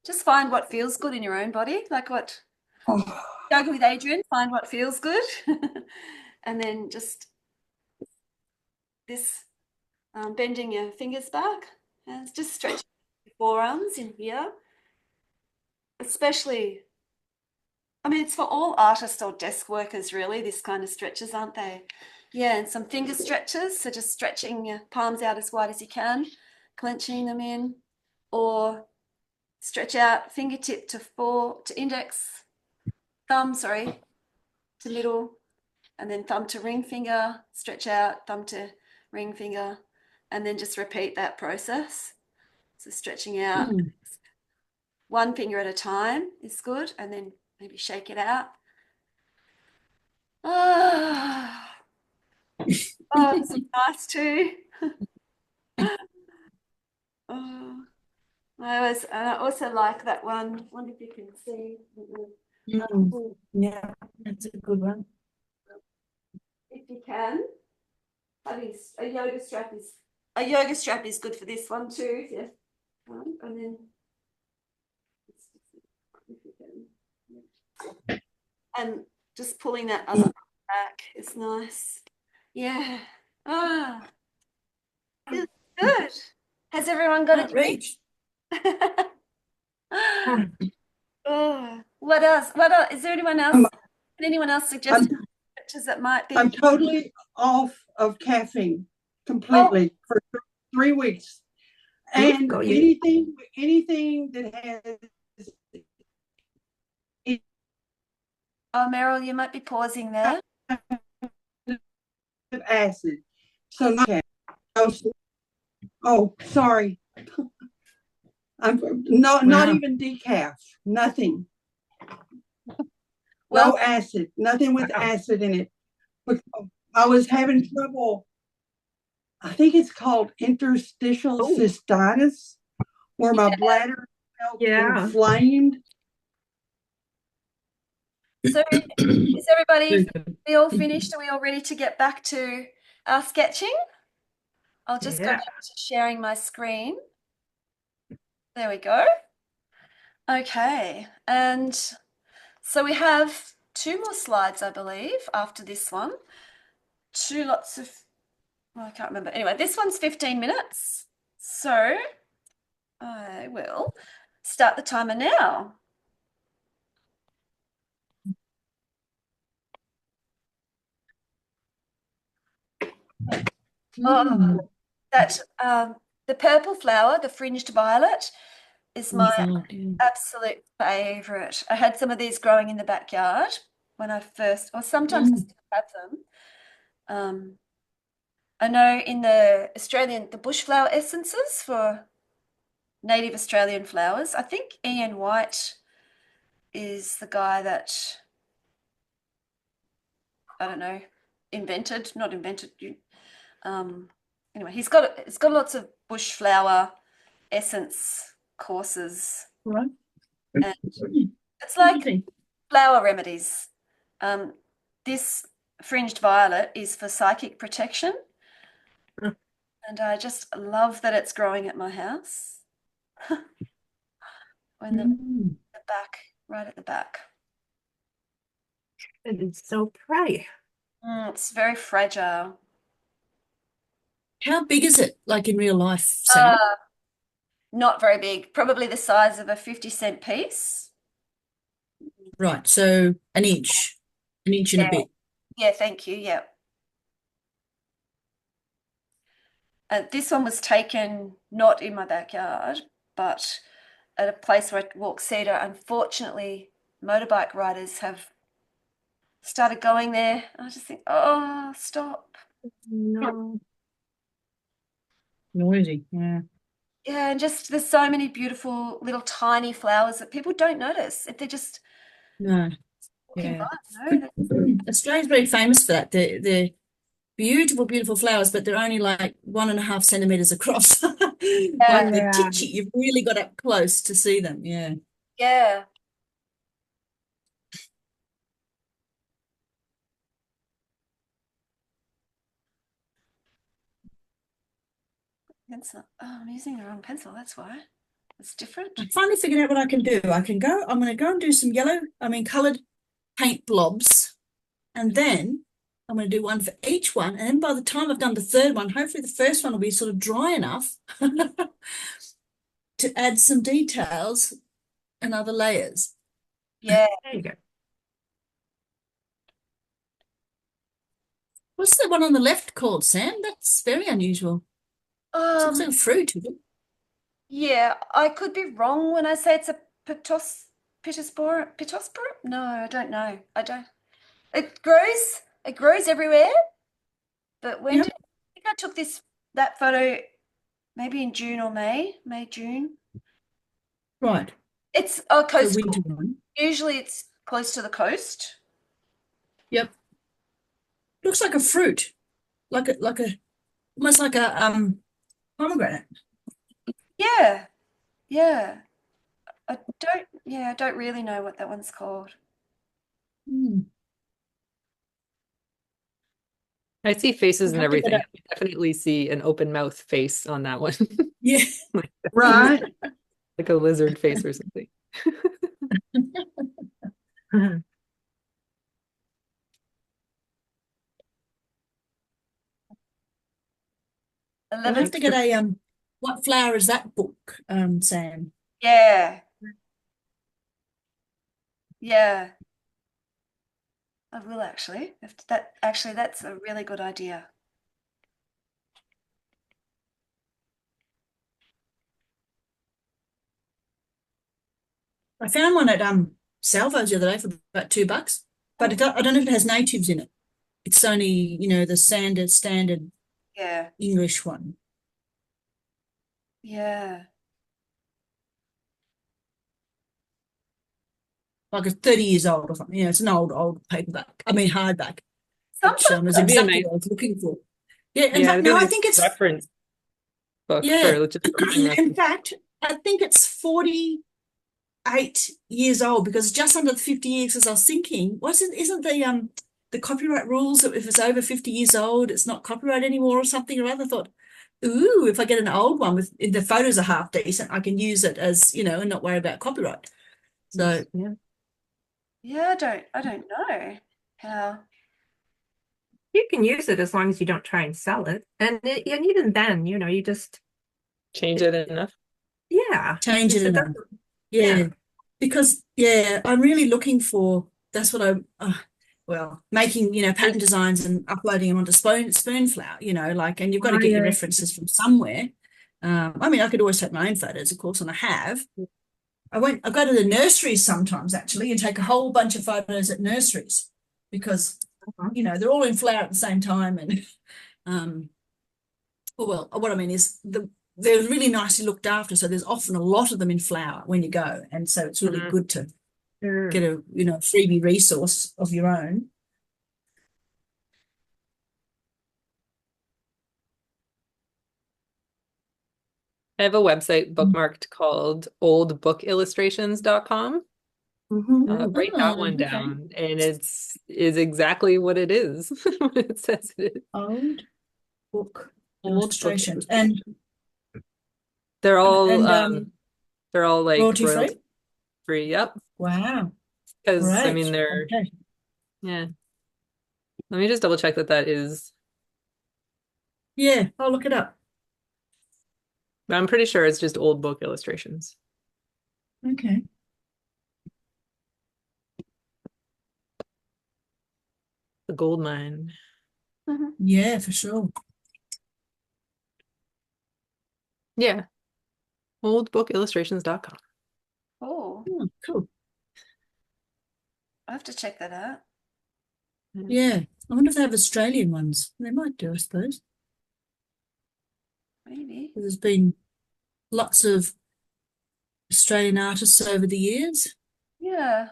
Speaker 1: Just find what feels good in your own body, like what
Speaker 4: oh,
Speaker 1: yoga with Adrian, find what feels good. And then just this bending your fingers back and just stretching your forearms in here, especially. I mean, it's for all artists or desk workers, really, this kind of stretches, aren't they? Yeah, and some finger stretches. So just stretching your palms out as wide as you can, clenching them in, or stretch out fingertip to index, thumb, sorry, to middle, and then thumb to ring finger, stretch out, thumb to ring finger, and then just repeat that process. So stretching out one finger at a time is good, and then maybe shake it out. Ah, oh, this is nice too. Oh, I also like that one. I wonder if you can see.
Speaker 5: Yeah, that's a good one.
Speaker 1: If you can, having a yoga strap is good for this one too. Yeah, and then if you can, and just pulling that other back is nice. Yeah. Ah, feels good. Has everyone got a
Speaker 5: Can't
Speaker 1: drink?
Speaker 5: reach.
Speaker 1: Oh, what else? What else? Is there anyone else?
Speaker 4: I'm,
Speaker 1: Can anyone else suggest
Speaker 4: I'm,
Speaker 1: pictures that might be?
Speaker 4: I'm totally off of caffeine completely for 3 weeks. And
Speaker 6: Go you.
Speaker 4: anything that has
Speaker 1: Oh, Meryl, you might be pausing there.
Speaker 4: acid. So not oh, sorry. I'm not
Speaker 5: Wow.
Speaker 4: even decaf, nothing.
Speaker 1: Well,
Speaker 4: No acid, nothing with acid in it. I was having trouble I think it's called interstitial
Speaker 6: Oh.
Speaker 4: cystitis, where my bladder felt
Speaker 6: Yeah.
Speaker 4: inflamed.
Speaker 1: So is everybody, we all finished? Are we all ready to get back to our sketching? I'll just go
Speaker 6: Yeah.
Speaker 1: back to sharing my screen. There we go. Okay, and so we have 2 more slides, I believe, after this one. 2 lots of, well, I can't remember. Anyway, this one's 15 minutes. So I will start the timer now. Oh, that the purple flower, the fringed violet, is my absolute favorite. I had some of these growing in the backyard when I first, or sometimes I still have them. I know in the Australian, the bush flower essences for native Australian flowers, I think Ian White is the guy that, I don't know, not invented. Anyway, it's got lots of bush flower essence courses.
Speaker 5: Right.
Speaker 1: And it's like flower remedies. This fringed violet is for psychic protection. And I just love that it's growing at my house. When the back, right at the back.
Speaker 6: It is so pretty.
Speaker 1: It's very fragile.
Speaker 5: How big is it, like in real life, Sam?
Speaker 1: Not very big, probably the size of a 50-cent piece.
Speaker 5: Right, so an inch and a bit.
Speaker 1: Yeah, thank you. Yeah. This one was taken not in my backyard, but at a place where I walk Cedar. Unfortunately, motorbike riders have started going there. I just think, oh, stop.
Speaker 6: No.
Speaker 5: Noisy, yeah.
Speaker 1: Yeah, and just there's so many beautiful little tiny flowers that people don't notice if they're just
Speaker 5: No,
Speaker 1: walking
Speaker 5: yeah.
Speaker 1: by. No,
Speaker 5: Australia's very famous for that. They're beautiful, beautiful flowers, but they're only like 1.5 centimeters across. Like they're titchy. You've really got up close to see them. Yeah.
Speaker 1: yeah. Pencil. Oh, I'm using the wrong pencil. That's why. It's different.
Speaker 5: I finally figured out what I can do. I'm going to go and do some colored paint blobs. And then I'm going to do one for each one. And then by the time I've done the third one, hopefully the first one will be sort of dry enough to add some details and other layers.
Speaker 1: Yeah.
Speaker 6: There you go.
Speaker 5: What's the one on the left called, Sam? That's very unusual. It looks like a fruit.
Speaker 1: Yeah, I could be wrong when I say it's a pittosporum. Pittosporum? No, I don't know. I don't. It grows everywhere. But when
Speaker 5: Yep.
Speaker 1: I think I took that photo maybe in June or May, June.
Speaker 5: Right.
Speaker 1: It's a
Speaker 5: The
Speaker 1: coastal.
Speaker 5: winter one.
Speaker 1: Usually it's close to the coast.
Speaker 5: Yep. Looks like a fruit. Almost like a pomegranate.
Speaker 1: Yeah. Yeah. I don't really know what that one's called.
Speaker 2: I see faces and
Speaker 5: I'll have to get
Speaker 2: everything. I definitely see an open mouth face on that one.
Speaker 5: Yeah.
Speaker 4: Right.
Speaker 2: Like a lizard face or something.
Speaker 5: I'll have to get a What Flower Is That book, Sam?
Speaker 1: Yeah. Yeah. I will actually. That's a really good idea.
Speaker 5: I found one at Salvo's the other day for about $2, but I don't know if it has natives in it. It's only, the standard
Speaker 1: Yeah.
Speaker 5: English one.
Speaker 1: Yeah.
Speaker 5: Like it's 30 years old or something. It's an old paperback. I mean hardback. Which
Speaker 1: Sometimes
Speaker 5: is exactly what I was looking for. Yeah, in
Speaker 2: Yeah,
Speaker 5: fact,
Speaker 2: I've
Speaker 5: no,
Speaker 2: got
Speaker 5: I
Speaker 2: a
Speaker 5: think it's
Speaker 2: reference book
Speaker 5: yeah.
Speaker 2: for just gardening
Speaker 5: In
Speaker 2: recipes.
Speaker 5: fact, I think it's 48 years old because just under the 50 years, as I was thinking, isn't the copyright rules that if it's over 50 years old, it's not copyright anymore or something or other? I thought, ooh, if I get an old one with if the photos are half decent, I can use it as, and not worry about copyright. So
Speaker 2: Yeah.
Speaker 1: Yeah, I don't know how.
Speaker 6: You can use it as long as you don't try and sell it. And even then, you just,
Speaker 2: Change it enough.
Speaker 6: yeah,
Speaker 5: change it
Speaker 6: it
Speaker 5: enough.
Speaker 6: doesn't,
Speaker 5: Yeah,
Speaker 6: yeah.
Speaker 5: because I'm really looking for that's what well, making pattern designs and uploading them onto Spoonflower, and you've got to
Speaker 6: Oh,
Speaker 5: get your
Speaker 6: yeah.
Speaker 5: references from somewhere. I mean, I could always take my own photos, of course, and I have. I go to the nurseries sometimes actually and take a whole bunch of photos at nurseries because
Speaker 6: Uh-huh.
Speaker 5: they're all in flower at the same time and um well, what I mean is they're really nicely looked after, so there's often a lot of them in flower when you go, and so it's really
Speaker 2: Mhm.
Speaker 5: good to
Speaker 6: Sure.
Speaker 5: get a freebie resource of your own.
Speaker 2: I have a website bookmarked called oldbookillustrations.com. Write that one
Speaker 5: Okay.
Speaker 2: down, and is exactly what it is, what it says it is.
Speaker 5: Old book
Speaker 2: Old book
Speaker 5: illustrations
Speaker 2: illustrations. They're all
Speaker 5: and
Speaker 2: they're all like
Speaker 5: royalty free.
Speaker 2: royalty free. Yep.
Speaker 5: Wow,
Speaker 2: Because I mean
Speaker 5: great.
Speaker 2: they're
Speaker 5: Okay.
Speaker 2: yeah. Let me just double check that is.
Speaker 5: Yeah, I'll look it up.
Speaker 2: I'm pretty sure it's just old book illustrations.
Speaker 5: Okay.
Speaker 2: The gold mine.
Speaker 5: Yeah, for sure.
Speaker 2: Yeah. Oldbookillustrations.com.
Speaker 1: Oh,
Speaker 5: Cool.
Speaker 1: I have to check that out.
Speaker 5: Yeah, I wonder if they have Australian ones. They might do, I suppose.
Speaker 1: Maybe.
Speaker 5: There's been lots of Australian artists over the years.
Speaker 1: Yeah.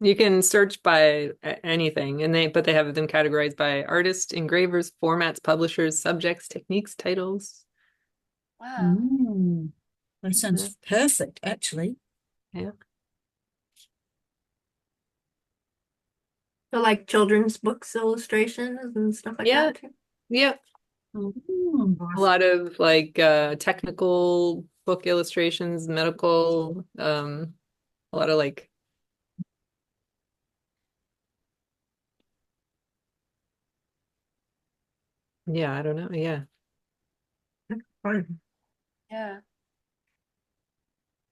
Speaker 2: You can search by anything, and but they have them categorized by artist, engravers, formats, publishers, subjects, techniques, titles.
Speaker 1: Wow.
Speaker 5: That
Speaker 2: Yeah.
Speaker 5: sounds perfect, actually.
Speaker 2: Yeah.
Speaker 6: So like children's books, illustrations and stuff like
Speaker 2: Yeah.
Speaker 6: that too.
Speaker 2: Yeah. A lot of like technical book illustrations, medical, a lot of like I don't know. Yeah.
Speaker 6: Fun.
Speaker 1: Yeah.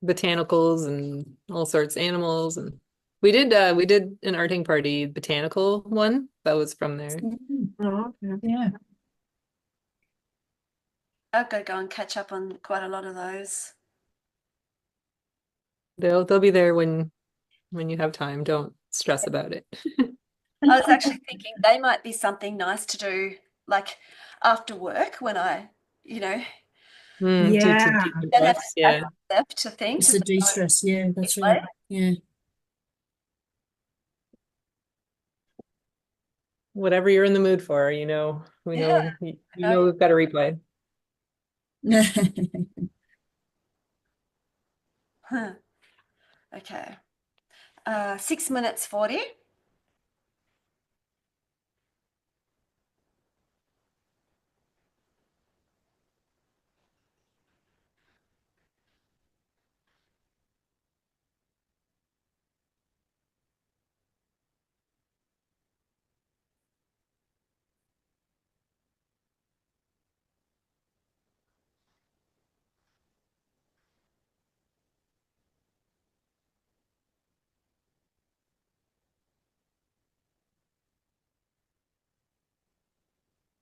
Speaker 2: Botanicals and all sorts of animals, and we did an arting party botanical one that was from there.
Speaker 6: Oh, okay.
Speaker 5: Yeah.
Speaker 1: I've got to go and catch up on quite a lot of those.
Speaker 2: They'll be there when you have time. Don't stress about it.
Speaker 1: I was actually thinking they might be something nice to do like after work when I, you know,
Speaker 2: To
Speaker 6: Yeah.
Speaker 1: don't have
Speaker 2: decompress.
Speaker 1: to
Speaker 2: Yeah.
Speaker 1: left to think
Speaker 5: It's
Speaker 1: to
Speaker 5: a
Speaker 1: go
Speaker 5: de-stress. Yeah,
Speaker 1: and
Speaker 5: that's
Speaker 1: play.
Speaker 5: right. Yeah.
Speaker 2: Whatever you're in the mood for, we
Speaker 1: Yeah,
Speaker 2: know
Speaker 1: I know.
Speaker 2: we've got a replay.
Speaker 1: Huh. Okay. 6 minutes 40.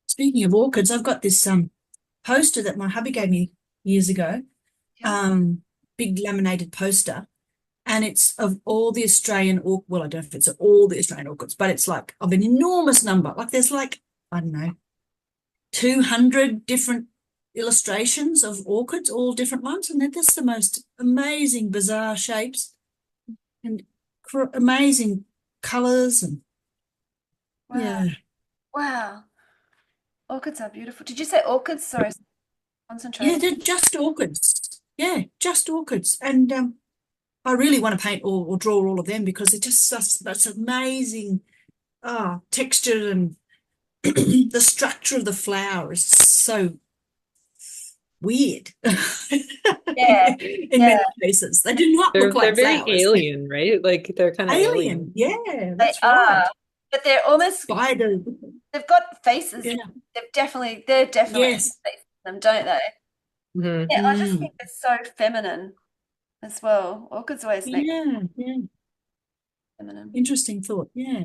Speaker 5: Speaking of orchids, I've got this poster that my hubby gave me years ago.
Speaker 1: Yeah.
Speaker 5: Big laminated poster, and it's of all the Australian well, I don't know if it's all the Australian orchids, but it's like of an enormous number. Like there's like, I don't know, 200 different illustrations of orchids, all different ones, and they're just the most amazing, bizarre shapes and amazing colors and
Speaker 1: Wow.
Speaker 5: yeah.
Speaker 1: Wow. Orchids are beautiful. Did you say orchids? Sorry,
Speaker 5: Yeah,
Speaker 1: concentrating.
Speaker 5: they're just orchids. Yeah, just orchids. And I really want to paint or draw all of them because it just that's amazing texture, and the structure of the flower is so weird
Speaker 1: Yeah,
Speaker 5: in
Speaker 1: yeah.
Speaker 5: many cases. They do not look
Speaker 2: They're
Speaker 5: like
Speaker 2: very
Speaker 5: flowers.
Speaker 2: alien, right? Like they're kind of
Speaker 5: Alien.
Speaker 2: alien.
Speaker 5: Yeah,
Speaker 1: They
Speaker 5: that's
Speaker 1: are,
Speaker 5: right.
Speaker 1: but they're almost,
Speaker 5: Spider.
Speaker 1: they've got faces.
Speaker 5: Yeah.
Speaker 1: They're definitely
Speaker 5: Yes.
Speaker 1: faces in them, don't they?
Speaker 2: Mhm.
Speaker 1: Yeah, I just
Speaker 5: Mm.
Speaker 1: think they're so feminine as well. Orchids always make
Speaker 5: Yeah.
Speaker 1: feminine.
Speaker 5: Interesting thought. Yeah.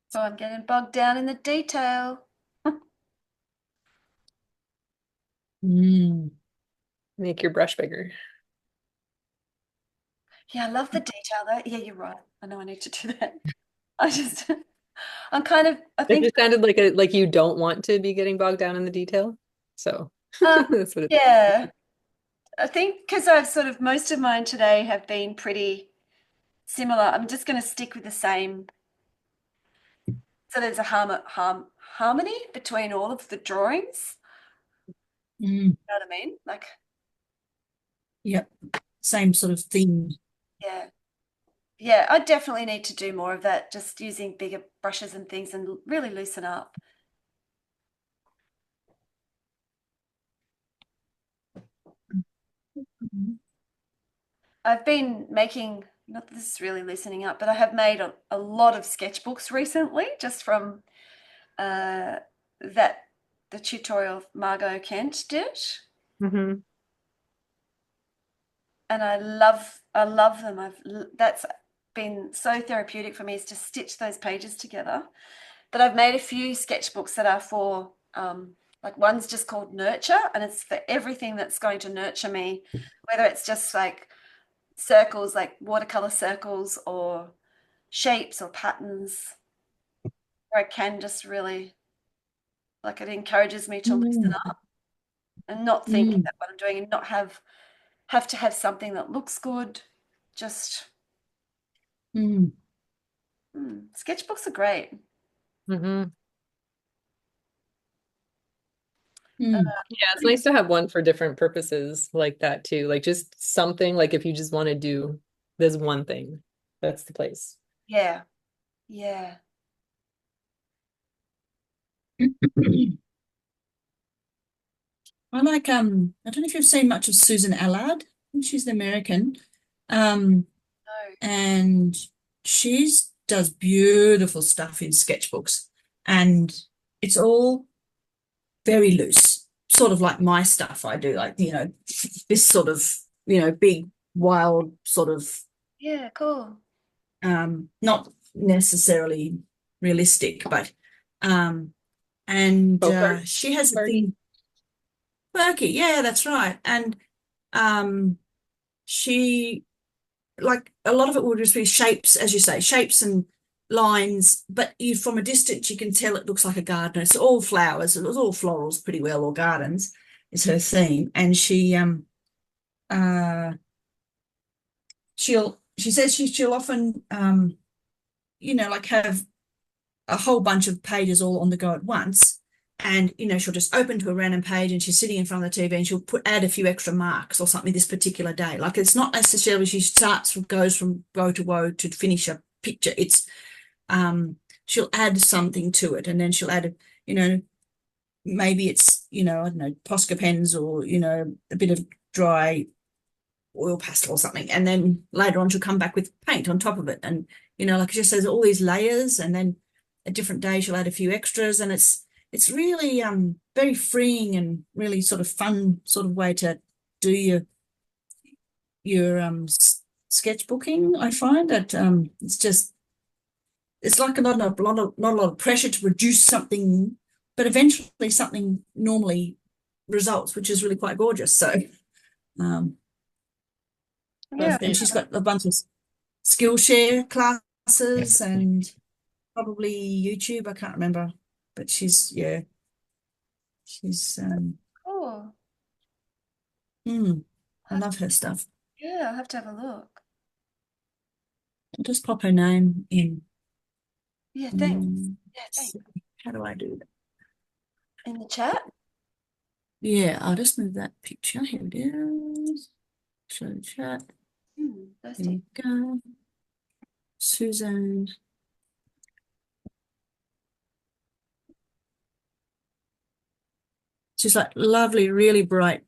Speaker 1: So I'm getting bogged down in the detail.
Speaker 5: Mm.
Speaker 2: Make your brush bigger.
Speaker 1: Yeah, I love the detail though. Yeah, you're right. I know I need to do that. I just, I'm kind of, I
Speaker 2: It
Speaker 1: think,
Speaker 2: just sounded like you don't want to be getting bogged down in the detail. So that's what it
Speaker 1: yeah, I think because I've sort of, most of mine today have been pretty similar. I'm just going to stick with the same. So there's a harmony between all of the drawings.
Speaker 5: Mm.
Speaker 1: You know what I mean? Like,
Speaker 5: Yep. Same sort of theme.
Speaker 1: yeah. Yeah, I definitely need to do more of that, just using bigger brushes and things and really loosen up. I've been making, not this is really loosening up, but I have made a lot of sketchbooks recently, just from that the tutorial Margot Kent did.
Speaker 2: Mhm.
Speaker 1: And I love them. That's been so therapeutic for me, is to stitch those pages together. But I've made a few sketchbooks that are for like one's just called Nurture, and it's for everything that's going to nurture me, whether it's just like circles, like watercolor circles, or shapes or patterns, where I can just really, like, it encourages me to loosen
Speaker 5: Mm.
Speaker 1: up and not think
Speaker 5: Mm.
Speaker 1: about what I'm doing and not have to have something that looks good. Just
Speaker 5: Mm.
Speaker 1: sketchbooks are great.
Speaker 2: Mhm.
Speaker 5: Mm.
Speaker 2: Yeah, it's nice to have one for different purposes like that too. Like just something like if you just want to do this one thing, that's the place.
Speaker 1: Yeah, yeah.
Speaker 5: I like I don't know if you've seen much of Susan Allard. I think she's an American. Um
Speaker 1: No.
Speaker 5: and she's does beautiful stuff in sketchbooks, and it's all very loose, sort of like my stuff I do, like, this sort of, big, wild sort of,
Speaker 1: Yeah, cool.
Speaker 5: not necessarily realistic, but, and
Speaker 2: Folk
Speaker 5: she has a
Speaker 2: art.
Speaker 5: thing, quirky, yeah, that's right. And um, she, like, a lot of it will just be shapes, as you say, shapes and lines, but from a distance you can tell it looks like a garden. It's all flowers, it was all florals pretty well, or gardens is her theme. And uh she says she'll often like have a whole bunch of pages all on the go at once, and she'll just open to a random page and she's sitting in front of the TV and she'll add a few extra marks or something this particular day. Like, it's not necessarily she goes from row to row to finish a picture. It's she'll add something to it, and then she'll add maybe it's I don't know, Posca pens, or a bit of dry oil pastel or something, and then later on she'll come back with paint on top of it. And like it just says, all these layers, and then a different day she'll add a few extras, and it's really very freeing and really sort of fun sort of way to do your sketchbooking. I find that it's like not a lot of pressure to produce something, but eventually something normally results, which is really quite gorgeous. So
Speaker 1: Yeah.
Speaker 5: and she's got a bunch of Skillshare classes and probably YouTube. I can't remember, but she's
Speaker 1: Cool.
Speaker 5: I love her stuff.
Speaker 1: Yeah, I'll have to have a look.
Speaker 5: I'll just pop her name in.
Speaker 1: Yeah, thanks. Yeah,
Speaker 5: Let's
Speaker 1: thanks.
Speaker 5: see. How do I do that?
Speaker 1: In the chat.
Speaker 5: Yeah, I'll just move that picture. Here it is. Show the chat. Here
Speaker 1: Thirsty.
Speaker 5: we go. Suzanne. She's like lovely, really bright,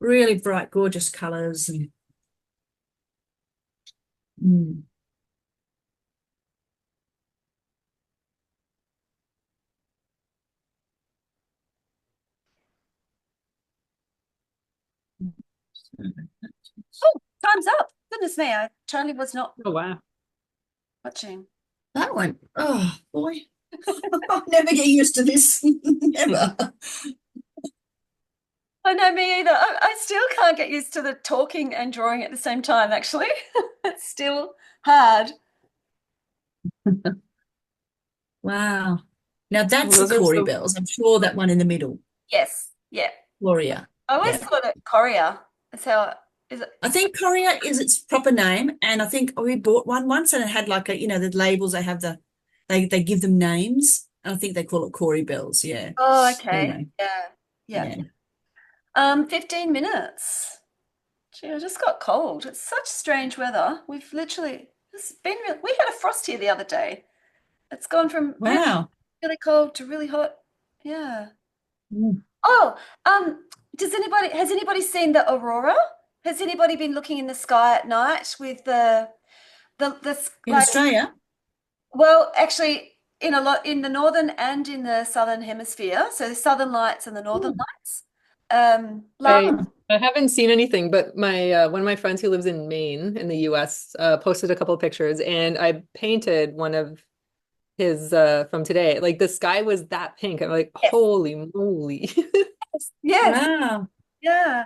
Speaker 5: gorgeous colors. And
Speaker 1: Oh, time's up. Goodness me, I totally was not
Speaker 2: Oh wow.
Speaker 1: watching.
Speaker 5: that one, oh boy, I'll never get used to this. Never.
Speaker 1: Oh no, me either. I still can't get used to the talking and drawing at the same time, actually. It's still hard.
Speaker 5: Wow. Now that's
Speaker 2: Well,
Speaker 5: the
Speaker 2: those are
Speaker 5: Corey
Speaker 2: so
Speaker 5: bells. I'm sure that one in the middle,
Speaker 1: Yes. Yeah.
Speaker 5: Gloria.
Speaker 1: I always
Speaker 5: Yeah.
Speaker 1: thought it Coria. That's how is it?
Speaker 5: I think Coria is its proper name, and I think we bought one once, and it had like the labels. They have they give them names, and I think they call it Corey bells. Yeah.
Speaker 1: Oh, okay.
Speaker 5: Anyway,
Speaker 1: Yeah. Yeah.
Speaker 5: yeah.
Speaker 1: 15 minutes. Gee, I just got cold. It's such strange weather. We've literally it's been we had a frost here the other day. It's gone from
Speaker 5: Wow.
Speaker 1: really cold to really hot. Yeah.
Speaker 5: Mm.
Speaker 1: Oh, has anybody seen the aurora? Has anybody been looking in the sky at night with
Speaker 5: In Australia?
Speaker 1: well, actually in a lot in the northern and in the southern hemisphere. So the southern lights and the northern lights. Last
Speaker 2: I haven't seen anything, but my one of my friends who lives in Maine in the US posted a couple of pictures, and I painted one of his from today. Like the sky was that pink. I'm like,
Speaker 1: yes,
Speaker 2: holy moly.
Speaker 1: yes,
Speaker 5: Wow.
Speaker 1: yeah.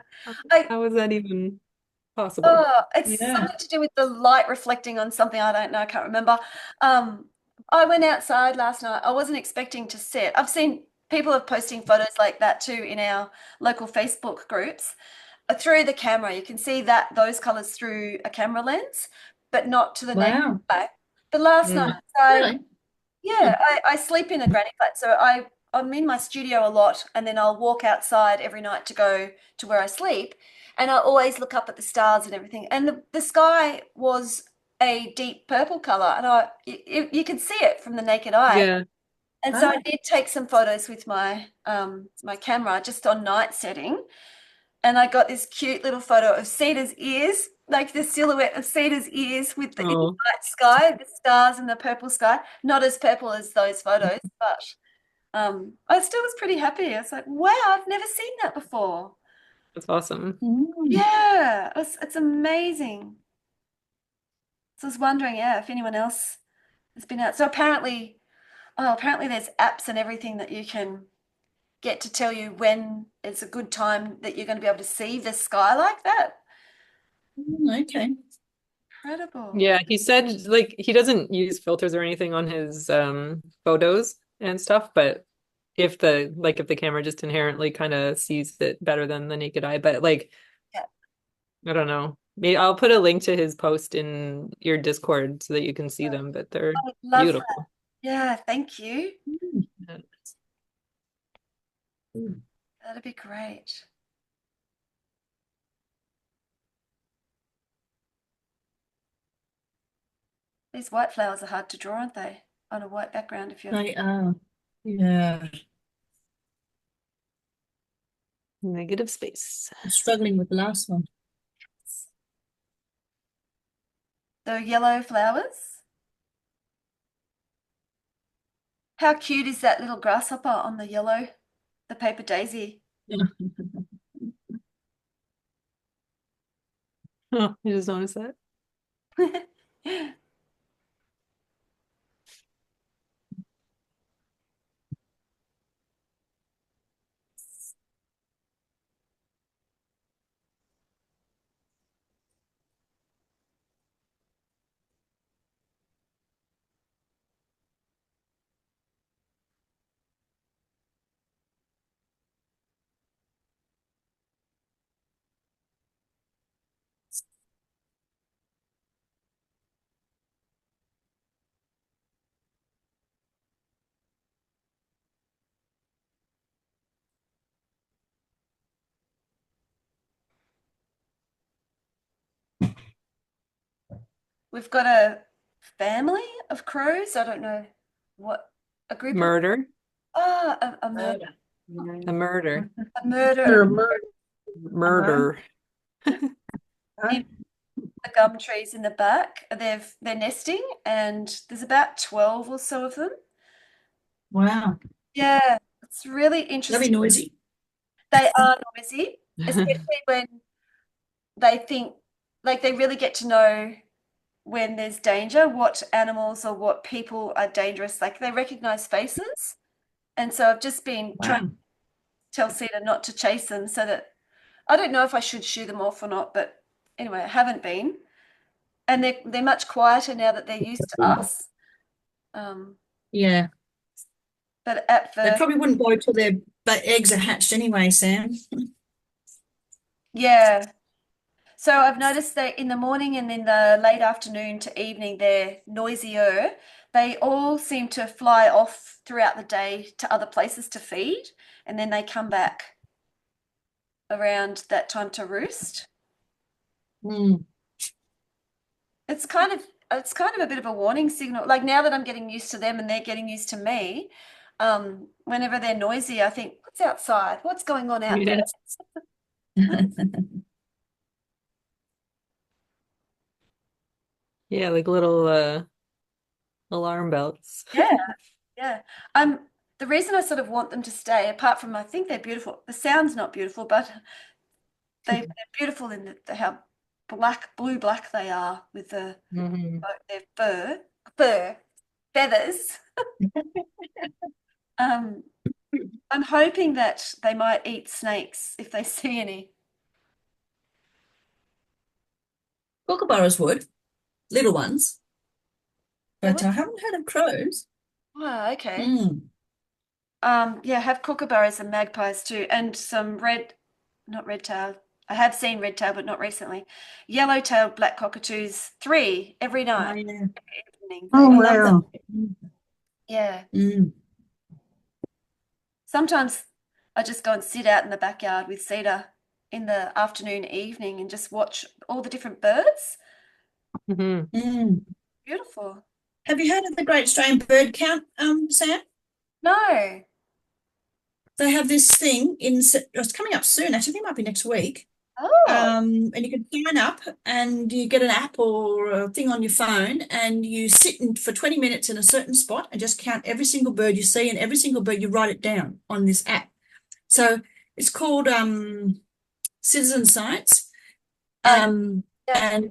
Speaker 1: I
Speaker 2: How is that even possible?
Speaker 1: Oh, it's
Speaker 5: Yeah.
Speaker 1: something to do with the light reflecting on something. I don't know. I can't remember. Um, I went outside last night. I wasn't expecting to see it. I've seen people are posting photos like that too in our local Facebook groups. Through the camera, you can see that those colors through a camera lens, but not to the naked
Speaker 5: Wow.
Speaker 1: eye. But last night,
Speaker 2: Mm.
Speaker 1: so
Speaker 5: Really?
Speaker 1: yeah, I sleep in a granny flat, so I'm in my studio a lot, and then I'll walk outside every night to go to where I sleep, and I always look up at the stars and everything. And the sky was a deep purple color, and you could see it from the naked eye.
Speaker 2: Yeah.
Speaker 1: And so
Speaker 5: Ah,
Speaker 1: I did take some photos with my camera just on night setting, and I got this cute little photo of Cedar's ears, like the silhouette of Cedar's ears with the in the
Speaker 2: Oh,
Speaker 1: night sky, the stars and the purple sky. Not as purple as those photos, but I still was pretty happy. I was like, wow, I've never seen that before.
Speaker 2: that's awesome.
Speaker 1: Yeah, it's amazing. So I was wondering, yeah, if anyone else has been out. So apparently there's apps and everything that you can get to tell you when it's a good time that you're going to be able to see the sky like that.
Speaker 5: okay.
Speaker 1: Incredible.
Speaker 2: Yeah, he said like he doesn't use filters or anything on his photos and stuff, but if the camera just inherently kind of sees it better than the naked eye, but like
Speaker 1: Yeah,
Speaker 2: I don't know. Maybe I'll put a link to his post in your Discord so that you can see them, but they're
Speaker 1: I would love that.
Speaker 2: beautiful.
Speaker 1: Yeah, thank you.
Speaker 2: Yeah.
Speaker 1: That'd be great. These white flowers are hard to draw, aren't they? On a white background if you're
Speaker 5: They are. Yeah.
Speaker 2: Negative space.
Speaker 5: I'm struggling with the last one.
Speaker 1: the yellow flowers. How cute is that little grasshopper on the yellow, the paper daisy?
Speaker 2: Oh, you just noticed that?
Speaker 1: we've got a family of crows. I don't know what a group of
Speaker 2: Murder.
Speaker 1: a murder.
Speaker 2: A murder.
Speaker 1: A murder.
Speaker 4: They're a murder.
Speaker 2: Murder.
Speaker 1: In the gum trees in the back. They're nesting, and there's about 12 or so of them.
Speaker 5: Wow.
Speaker 1: Yeah, it's really
Speaker 5: That'd be
Speaker 1: interesting.
Speaker 5: noisy.
Speaker 1: They are noisy, especially when they think, like, they really get to know when there's danger, what animals or what people are dangerous. Like, they recognize faces. And so I've just been trying
Speaker 5: Wow.
Speaker 1: to tell Cedar not to chase them, so that I don't know if I should shoo them off or not, but anyway, I haven't been. And they're much quieter now that they're used to us.
Speaker 5: Yeah.
Speaker 1: But at
Speaker 5: They
Speaker 1: first,
Speaker 5: probably wouldn't go till their eggs are hatched anyway, Sam.
Speaker 1: yeah. So I've noticed that in the morning and in the late afternoon to evening, they're noisier. They all seem to fly off throughout the day to other places to feed, and then they come back around that time to roost.
Speaker 5: Mm.
Speaker 1: It's kind of a bit of a warning signal. Like, now that I'm getting used to them and they're getting used to me, whenever they're noisy, I think, what's outside? What's going on out there?
Speaker 2: Yes. Yeah, like little alarm bells.
Speaker 1: Yeah. The reason I sort of want them to stay, apart from I think they're beautiful, the sound's not beautiful, but they're beautiful in how blue black they are with their fur, feathers. I'm hoping that they might eat snakes if they see any.
Speaker 5: Kookaburras would, little ones,
Speaker 1: They
Speaker 5: but
Speaker 1: would?
Speaker 5: I haven't heard of crows.
Speaker 1: Oh, okay.
Speaker 5: Mm.
Speaker 1: Yeah, have kookaburras and magpies too, and some not red-tailed. I have seen red-tailed, but not recently. Yellow-tailed black cockatoos, 3 every
Speaker 5: Oh,
Speaker 1: night,
Speaker 5: yeah.
Speaker 1: every evening.
Speaker 4: Oh,
Speaker 5: I love
Speaker 4: wow.
Speaker 5: them.
Speaker 1: Yeah.
Speaker 5: Mm.
Speaker 1: Sometimes I just go and sit out in the backyard with Cedar in the afternoon, evening, and just watch all the different birds.
Speaker 2: Mhm.
Speaker 5: Mm.
Speaker 1: Beautiful.
Speaker 5: Have you heard of the Great Australian Bird Count, Sam?
Speaker 1: No.
Speaker 5: They have this thing it's coming up soon. Actually, I think it might be next week.
Speaker 1: Oh,
Speaker 5: And you can sign up and you get an app or a thing on your phone and you sit for 20 minutes in a certain spot and just count every single bird you see, and every single bird you write it down on this app. So it's called Citizen Science.
Speaker 1: yeah.
Speaker 5: And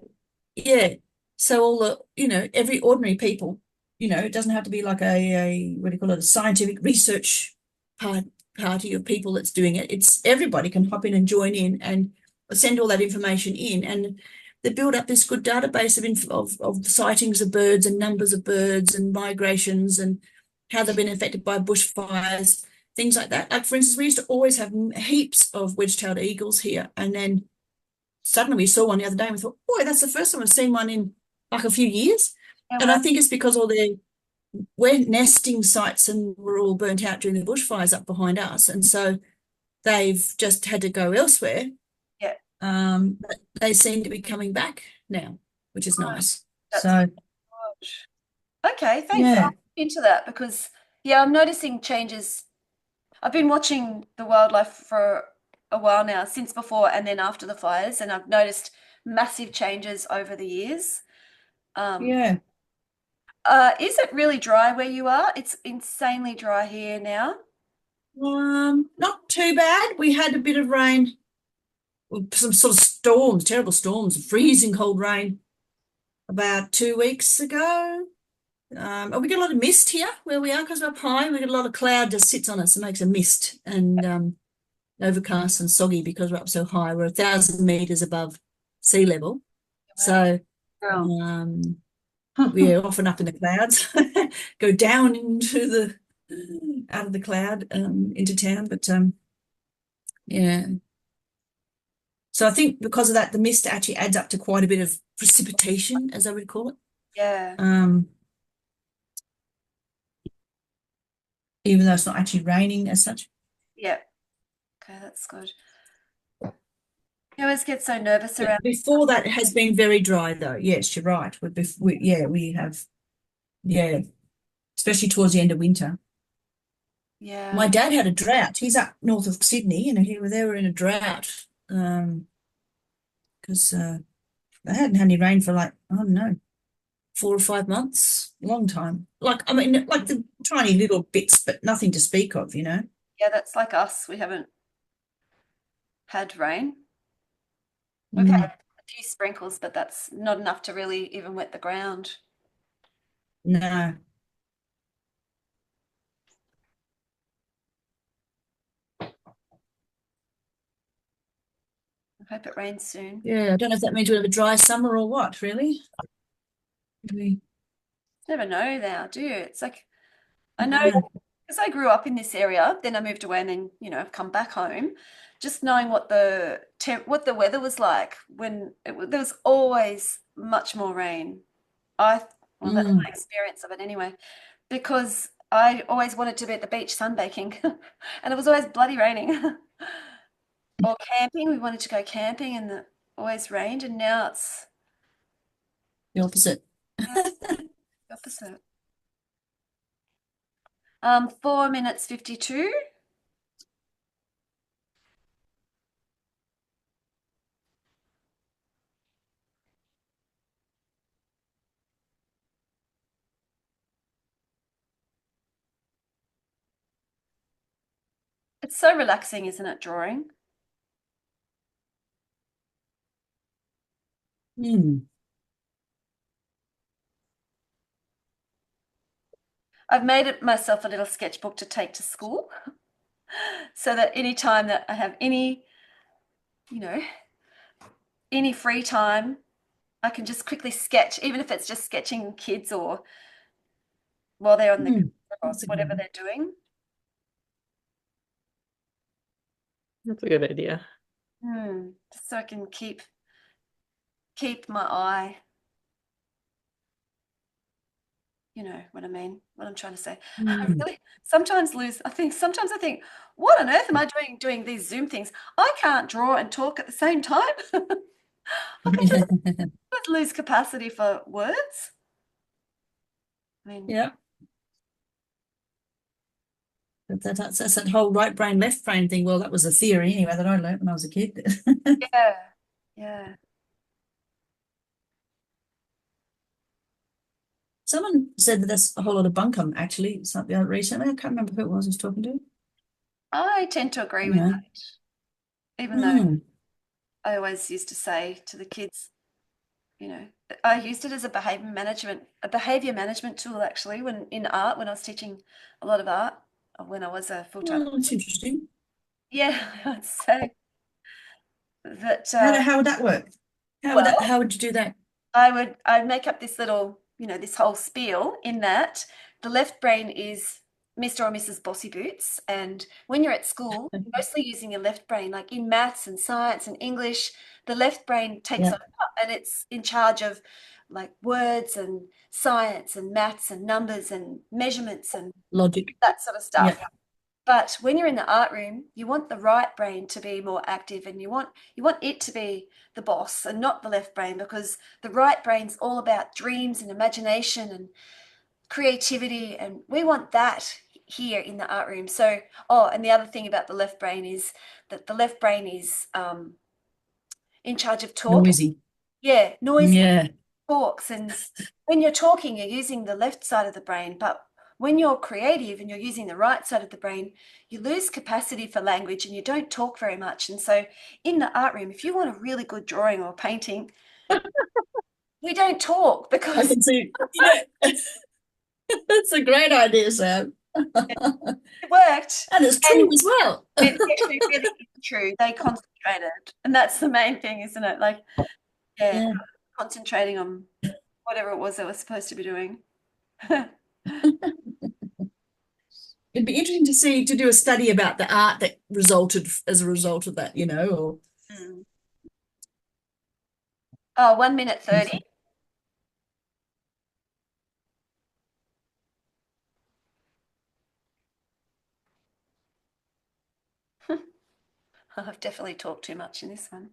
Speaker 5: yeah, so all the, every ordinary people, it doesn't have to be like a what do you call it, a scientific research party of people that's doing it. It's everybody can hop in and join in and send all that information in, and they build up this good database of sightings of birds and numbers of birds and migrations and how they've been affected by bushfires, things like that. Like, for instance, we used to always have heaps of wedge-tailed eagles here, and then suddenly we saw one the other day and we thought, boy, that's the first time I've seen one in like a few years.
Speaker 1: Yeah,
Speaker 5: And I
Speaker 1: well,
Speaker 5: think it's because all their nesting sites and were all burnt out during the bushfires up behind us, and so they've just had to go elsewhere.
Speaker 1: yeah.
Speaker 5: But they seem to be coming back now, which is nice.
Speaker 1: That's
Speaker 5: So
Speaker 1: good. Okay, thanks.
Speaker 5: yeah,
Speaker 1: I'll look into that because, yeah, I'm noticing changes. I've been watching the wildlife for a while now, since before and then after the fires, and I've noticed massive changes over the years.
Speaker 5: yeah.
Speaker 1: Is it really dry where you are? It's insanely dry here now.
Speaker 5: Not too bad. We had a bit of rain, some sort of storms, terrible storms, freezing cold rain about 2 weeks ago. And we get a lot of mist here where we are because we're up high. We get a lot of cloud just sits on us and makes a mist, and overcast and soggy because we're up so high. We're 1,000 meters above sea level. So we're often up in the clouds, go down out of the cloud into town. But yeah. So I think because of that, the mist actually adds up to quite a bit of precipitation, as I would call it.
Speaker 1: Yeah.
Speaker 5: Even though it's not actually raining as such.
Speaker 1: Yeah. Okay, that's good. You always get so nervous
Speaker 5: But
Speaker 1: around.
Speaker 5: before that, it has been very dry, though. Yes, you're right. We have, yeah, especially towards the end of winter. My
Speaker 1: Yeah.
Speaker 5: dad had a drought. He's up north of Sydney, and they were in a drought because they hadn't had any rain for like, I don't know, 4 or 5 months. Long time. Like, I mean, like the tiny little bits, but nothing to speak of, you know.
Speaker 1: Yeah, that's like us. We haven't had rain. We've
Speaker 5: Mm,
Speaker 1: had a few sprinkles, but that's not enough to really even wet the ground.
Speaker 5: no.
Speaker 1: I hope it rains soon.
Speaker 5: Yeah, I don't know if that means we'll have a dry summer or what, really. We,
Speaker 1: Never know now, do you? It's like I know
Speaker 5: no.
Speaker 1: because I grew up in this area, then I moved away and then, I've come back home. Just knowing what what the weather was like when there was always much more rain. Well, that's
Speaker 5: Mm.
Speaker 1: my experience of it anyway, because I always wanted to be at the beach sunbaking and it was always bloody raining. Or camping, we wanted to go camping and it always rained, and now it's
Speaker 5: The opposite.
Speaker 1: the opposite. 4 minutes 52. It's so relaxing, isn't it, drawing?
Speaker 5: Mm.
Speaker 1: I've made it myself a little sketchbook to take to school so that any time that I have you know, any free time, I can just quickly sketch, even if it's just sketching kids or while they're on the
Speaker 5: Mm.
Speaker 1: or
Speaker 5: That's a good
Speaker 1: whatever
Speaker 5: one.
Speaker 1: they're doing.
Speaker 2: That's a good idea.
Speaker 1: Just so I can keep my eye. You know what I mean, what I'm trying to say. I
Speaker 5: Mm.
Speaker 1: really sometimes I think, what on earth am I doing these Zoom things? I can't draw and talk at the same time. I can just lose capacity for words. I mean,
Speaker 5: Yeah. That's that whole right brain, left brain thing. Well, that was a theory anyway that I learned when I was a kid.
Speaker 1: yeah, yeah.
Speaker 5: Someone said that there's a whole lot of bunkum actually, something recently. I can't remember who it was I was talking to.
Speaker 1: I tend to agree with
Speaker 5: Anyway.
Speaker 1: that, even though
Speaker 5: Mm.
Speaker 1: I always used to say to the kids, I used it as a behavior management tool actually when in art, when I was teaching a lot of art, when I was a full-time.
Speaker 5: Well, that's interesting.
Speaker 1: Yeah, I'd say that,
Speaker 5: How would that work?
Speaker 1: well,
Speaker 5: How would you do that?
Speaker 1: I'd make up this little, this whole spiel in that the left brain is Mr. or Mrs. Bossy Boots. And when you're at school, you're mostly using your left brain, like in maths and science and English, the left brain takes
Speaker 5: Yeah.
Speaker 1: over and it's in charge of like words and science and maths and numbers and measurements and
Speaker 5: Logic.
Speaker 1: that sort of
Speaker 5: Yeah.
Speaker 1: stuff. But when you're in the art room, you want the right brain to be more active and you want it to be the boss and not the left brain, because the right brain's all about dreams and imagination and creativity, and we want that here in the art room. So, and the other thing about the left brain is that the left brain is in charge of talking.
Speaker 5: Noisy.
Speaker 1: Yeah, noisy
Speaker 5: Yeah.
Speaker 1: talks, and when you're talking you're using the left side of the brain, but when you're creative and you're using the right side of the brain, you lose capacity for language and you don't talk very much. And so in the art room, if you want a really good drawing or painting, we don't talk
Speaker 5: I
Speaker 1: because
Speaker 5: can see. Yeah. That's a great idea, Sam.
Speaker 1: it worked.
Speaker 5: And it's true
Speaker 1: And
Speaker 5: as well.
Speaker 1: it actually really is true. They concentrated, and that's the main thing, isn't it? Like, yeah,
Speaker 5: Yeah.
Speaker 1: concentrating on whatever it was they were supposed to be doing.
Speaker 5: It'd be interesting to do a study about the art that resulted as a result of that, or
Speaker 1: Mm. Oh, 1 minute 30. I've definitely talked too much in this one.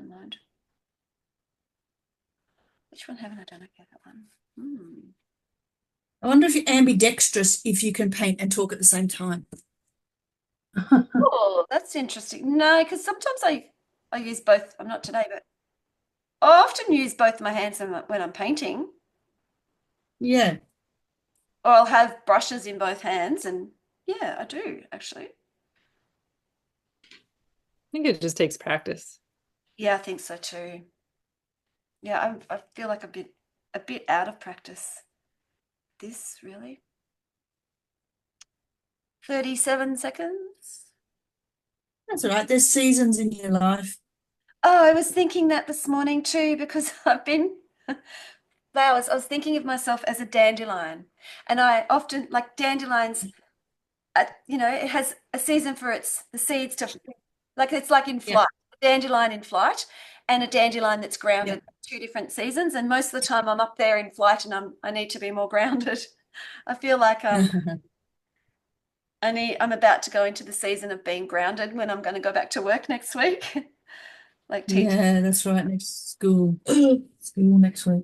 Speaker 1: Never mind. Which one haven't I done? Okay, that one.
Speaker 5: I wonder if you're ambidextrous if you can paint and talk at the same time.
Speaker 1: Oh, that's interesting. No, because sometimes I use both. I'm not today, but I often use both my hands when I'm painting,
Speaker 5: Yeah.
Speaker 1: or I'll have brushes in both hands, and yeah, I do actually.
Speaker 2: I think it just takes practice.
Speaker 1: Yeah, I think so too. Yeah, I feel like a bit out of practice. This really. 37 seconds.
Speaker 5: That's all right. There's seasons in your life.
Speaker 1: Oh, I was thinking that this morning too, because I've been flowers. I was thinking of myself as a dandelion, and I often like dandelions. It has a season for the seeds to, like it's like in flight, a dandelion in flight, and a dandelion that's grounded. Two different seasons, and most of the time I'm up there in flight, and I need to be more grounded. I feel like I'm about to go into the season of being grounded when I'm going to go back to work next week. Like teaching.
Speaker 5: Yeah, that's right. Next school. School next week.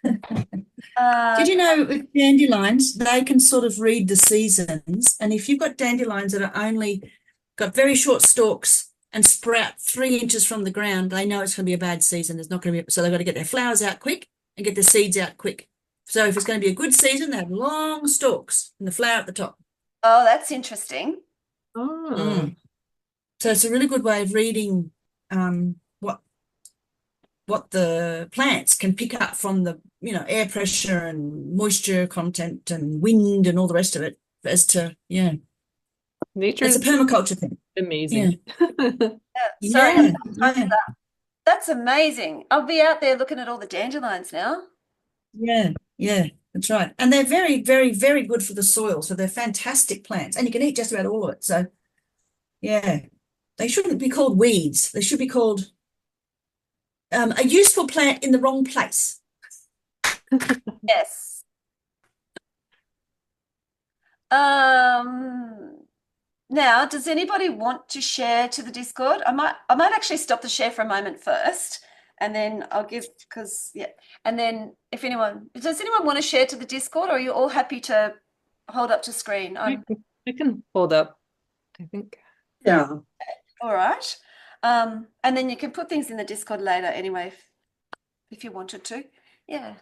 Speaker 5: Did you know with dandelions, they can sort of read the seasons, and if you've got dandelions that are only got very short stalks and sprout 3 inches from the ground, they know it's going to be a bad season. There's not going to be, so they've got to get their flowers out quick and get their seeds out quick. So if it's going to be a good season, they have long stalks and the flower at the top.
Speaker 1: Oh, that's interesting.
Speaker 2: Oh.
Speaker 5: So it's a really good way of reading what the plants can pick up from the air pressure and moisture content and wind and all the rest of it, as to
Speaker 2: Nature's
Speaker 5: it's a permaculture thing.
Speaker 2: Amazing.
Speaker 1: Sorry, that's amazing. I'll be out there looking at all the dandelions now.
Speaker 5: Yeah, that's right. And they're very, very, very good for the soil. So they're fantastic plants, and you can eat just about all of it. So yeah, they shouldn't be called weeds. They should be called a useful plant in the wrong place.
Speaker 1: Yes. Now, does anybody want to share to the Discord? I might actually stop the share for a moment first, and then I'll give, and then does anyone want to share to the Discord, or are you all happy to hold up to screen?
Speaker 2: I can hold up, I think.
Speaker 4: Yeah.
Speaker 1: All right. And then you can put things in the Discord later anyway, if you wanted to. Yeah.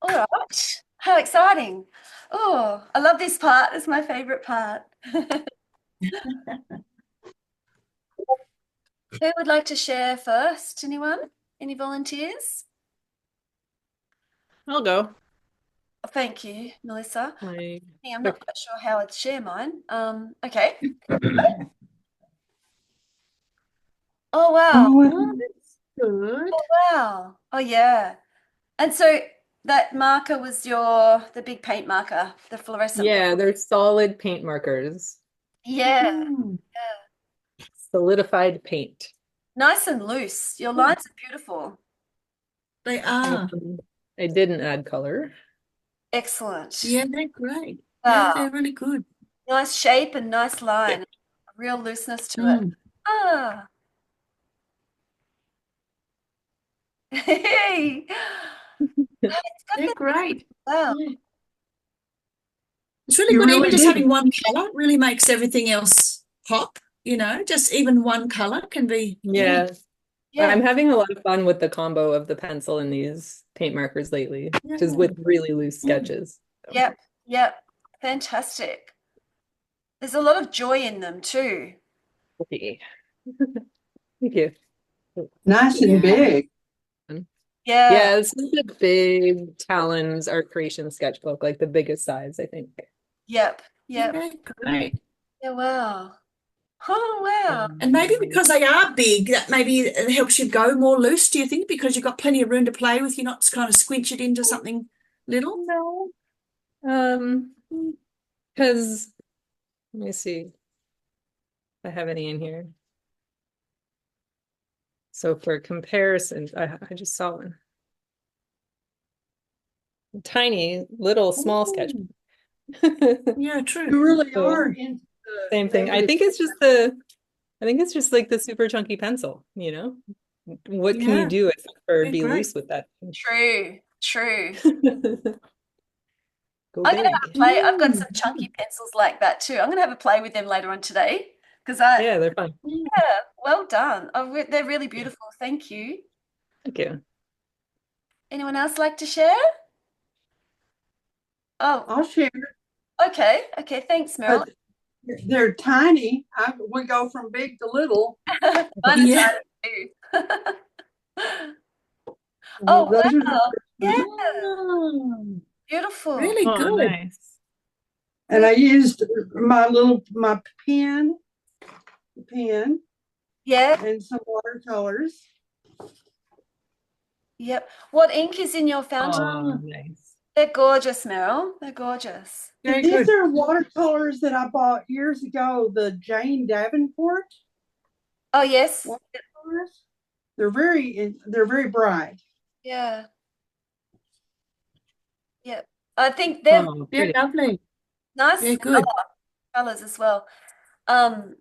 Speaker 1: All right. How exciting. Oh, I love this part. It's my favorite part. Who would like to share first? Anyone? Any volunteers?
Speaker 2: I'll go.
Speaker 1: Thank you, Melissa.
Speaker 2: My
Speaker 1: I'm not quite sure how I'd share mine. Okay. Oh, wow.
Speaker 4: Oh,
Speaker 2: good.
Speaker 1: Oh, wow. Oh, yeah. And so that marker was the big paint marker, the fluorescent.
Speaker 2: Yeah, they're solid paint markers.
Speaker 1: Yeah.
Speaker 2: Solidified paint.
Speaker 1: Nice and loose. Your lines are beautiful.
Speaker 5: They are.
Speaker 2: I didn't add color.
Speaker 1: Excellent.
Speaker 5: Yeah, they're great.
Speaker 1: Wow.
Speaker 5: Yeah, they're really good.
Speaker 1: Nice shape and nice line. Real looseness to it. Ah. Hey.
Speaker 5: They're great.
Speaker 1: Wow.
Speaker 5: Yeah. It's really
Speaker 4: You
Speaker 5: good.
Speaker 4: really
Speaker 5: Even just
Speaker 4: did.
Speaker 5: having one color really makes everything else pop. Just even one color can be.
Speaker 2: Yeah.
Speaker 1: Yeah.
Speaker 2: I'm having a lot of fun with the combo of the pencil and these paint markers lately, just with really loose sketches. So.
Speaker 1: Yep. Fantastic. There's a lot of joy in them too.
Speaker 2: Okay. Thank you.
Speaker 4: nice and big.
Speaker 1: Yeah.
Speaker 2: This is a big Talon's art creation sketchbook, like the biggest size, I think.
Speaker 1: Yep.
Speaker 5: Yeah, great.
Speaker 1: Yeah, wow. Oh, wow.
Speaker 5: And maybe because they are big, that maybe it helps you go more loose, do you think? Because you've got plenty of room to play with, you're not kind of squinch it into something little?
Speaker 2: No. Because let me see if I have any in here. So for comparison, I just saw one. A tiny little small sketch.
Speaker 5: Yeah, true.
Speaker 4: You really
Speaker 2: So,
Speaker 4: are into the
Speaker 2: same thing. I think it's just like the super chunky pencil, what can
Speaker 5: Yeah.
Speaker 2: you do except for
Speaker 5: Yeah,
Speaker 2: be
Speaker 5: great.
Speaker 2: loose with that?
Speaker 1: True, true.
Speaker 2: Go
Speaker 1: I'm gonna have
Speaker 2: big.
Speaker 1: a play. I've got some chunky pencils like that too. I'm gonna have a play with them later on today because
Speaker 2: Yeah, they're fun.
Speaker 1: yeah, well done. They're really beautiful. Thank you.
Speaker 2: Thank you.
Speaker 1: Anyone else like to share? Oh,
Speaker 4: I'll share,
Speaker 1: okay. Okay, thanks, Meryl.
Speaker 4: but they're tiny. We go from big to little.
Speaker 1: Mine are
Speaker 5: Yeah.
Speaker 1: tiny too. Oh,
Speaker 4: Those are
Speaker 1: wow. Yeah,
Speaker 5: Oh,
Speaker 1: beautiful.
Speaker 5: really
Speaker 2: Oh,
Speaker 5: good.
Speaker 2: nice.
Speaker 4: and I used my pen,
Speaker 1: Yeah,
Speaker 4: and some watercolors.
Speaker 1: yep. What ink is in your fountain?
Speaker 2: Oh, nice.
Speaker 1: They're gorgeous, Meryl. They're gorgeous.
Speaker 5: Very
Speaker 4: These
Speaker 5: good.
Speaker 4: are watercolors that I bought years ago. The Jane Davenport
Speaker 1: Oh, yes.
Speaker 4: watercolors. They're very bright.
Speaker 1: Yeah. Yep. I think they're
Speaker 2: Oh,
Speaker 5: Yeah,
Speaker 2: pretty.
Speaker 5: lovely.
Speaker 1: nice
Speaker 5: Yeah, good.
Speaker 1: colors as well. Oh,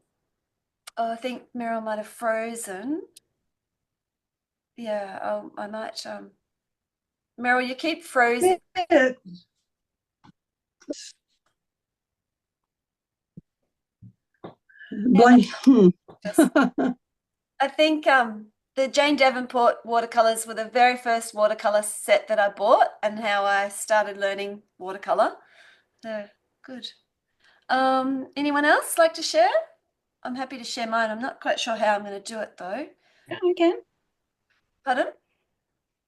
Speaker 1: I think Meryl might have frozen. Yeah, I might Meryl, you keep frozen.
Speaker 4: Blank.
Speaker 1: I think the Jane Davenport watercolors were the very first watercolor set that I bought and how I started learning watercolor. They're good. Anyone else like to share? I'm happy to share mine. I'm not quite sure how I'm going to do it though.
Speaker 8: Yeah, I can.
Speaker 1: Pardon?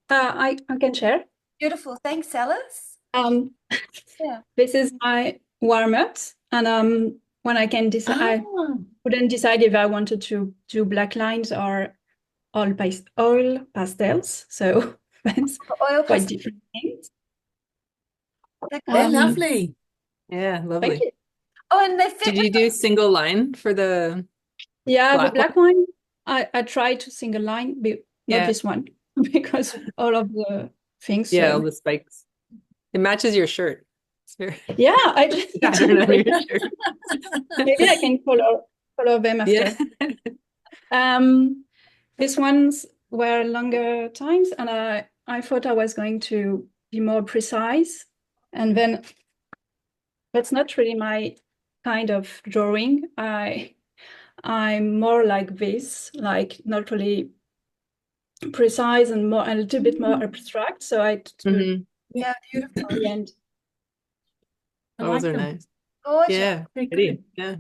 Speaker 8: I can share.
Speaker 1: Beautiful. Thanks, Alice. Yeah.
Speaker 8: This is my warm-ups, and when I can decide, I couldn't decide if I wanted to do black lines or oil pastels. So that's
Speaker 1: Oil
Speaker 8: quite
Speaker 1: pastel.
Speaker 8: different things.
Speaker 5: They're
Speaker 8: Um,
Speaker 5: lovely.
Speaker 2: Yeah,
Speaker 8: Thank
Speaker 2: lovely.
Speaker 8: you.
Speaker 1: Oh, and they fit
Speaker 2: Did you do single line for the
Speaker 8: Yeah, the
Speaker 2: black
Speaker 8: black one, I tried to single line, but not
Speaker 2: Yeah.
Speaker 8: this one because all of the things.
Speaker 2: Yeah, all
Speaker 8: So
Speaker 2: the spikes. It matches your shirt. It's very
Speaker 8: yeah, I just
Speaker 2: pattern on your shirt.
Speaker 8: maybe I can color them after.
Speaker 2: Yeah.
Speaker 8: These ones were longer times, and I thought I was going to be more precise, and then that's not really my kind of drawing. I'm more like this, like not really precise and a little bit more abstract. So I
Speaker 2: Mhm.
Speaker 1: Yeah, beautiful.
Speaker 8: at the end.
Speaker 5: I
Speaker 2: Those
Speaker 5: like
Speaker 2: are
Speaker 5: them.
Speaker 2: nice.
Speaker 1: Gorgeous.
Speaker 2: Yeah,
Speaker 5: Very
Speaker 2: pretty.
Speaker 5: good.
Speaker 2: Yeah.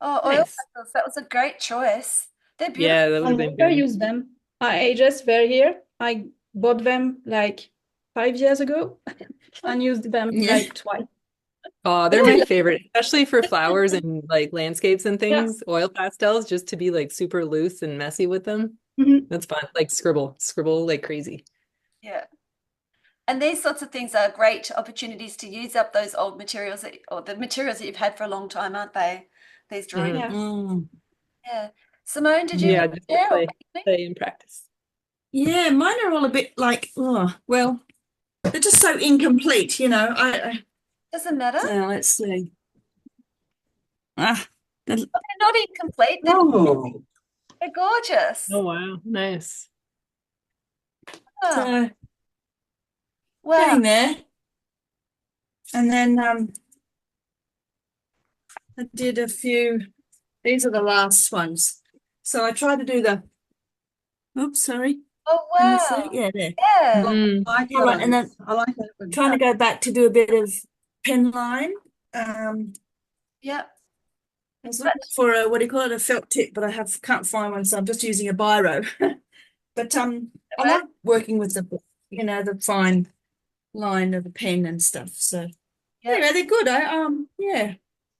Speaker 1: Oh, oil
Speaker 2: Nice.
Speaker 1: pastels. That was a great choice. They're beautiful.
Speaker 2: Yeah, that would
Speaker 8: I
Speaker 2: have been
Speaker 8: never
Speaker 2: good.
Speaker 8: use them. I just were here. I bought them like 5 years ago and used them
Speaker 5: Yeah.
Speaker 8: like twice.
Speaker 2: Oh, they're my favorite, especially for flowers and like landscapes and
Speaker 8: Yeah.
Speaker 2: things. Oil pastels, just to be like super loose and messy with them.
Speaker 8: Mhm.
Speaker 2: That's fun. Like scribble like crazy.
Speaker 1: Yeah. And these sorts of things are great opportunities to use up those old materials or the materials that you've had for a long time, aren't they? These drawings.
Speaker 2: Mhm.
Speaker 8: Yeah.
Speaker 5: Mm.
Speaker 1: Yeah. Simone, did you
Speaker 2: Yeah,
Speaker 1: want to
Speaker 2: just to
Speaker 1: share or
Speaker 2: play and practice.
Speaker 5: Yeah, mine are all a bit like, oh, well, they're just so incomplete, you know.
Speaker 1: doesn't matter?
Speaker 5: Let's see.
Speaker 1: They're not incomplete.
Speaker 4: Oh,
Speaker 1: They're gorgeous.
Speaker 2: Oh, wow. Nice.
Speaker 1: Oh,
Speaker 5: So
Speaker 1: wow.
Speaker 5: getting there. And then I did a few, these are the last ones. So I tried to do oops, sorry.
Speaker 1: Oh,
Speaker 5: Can you
Speaker 1: wow.
Speaker 5: see? Yeah, there.
Speaker 1: Yeah.
Speaker 2: Mhm.
Speaker 4: I like
Speaker 5: All right, and
Speaker 4: those.
Speaker 5: then
Speaker 4: I like that one.
Speaker 5: trying to go back to do a bit of pen line.
Speaker 1: Yeah.
Speaker 5: I was looking for a, what do you call it, a felt tip, but can't find one, so I'm just using a biro. But I like working with the fine line of the pen and stuff. So
Speaker 1: Yeah.
Speaker 5: anyway, they're good. Yeah,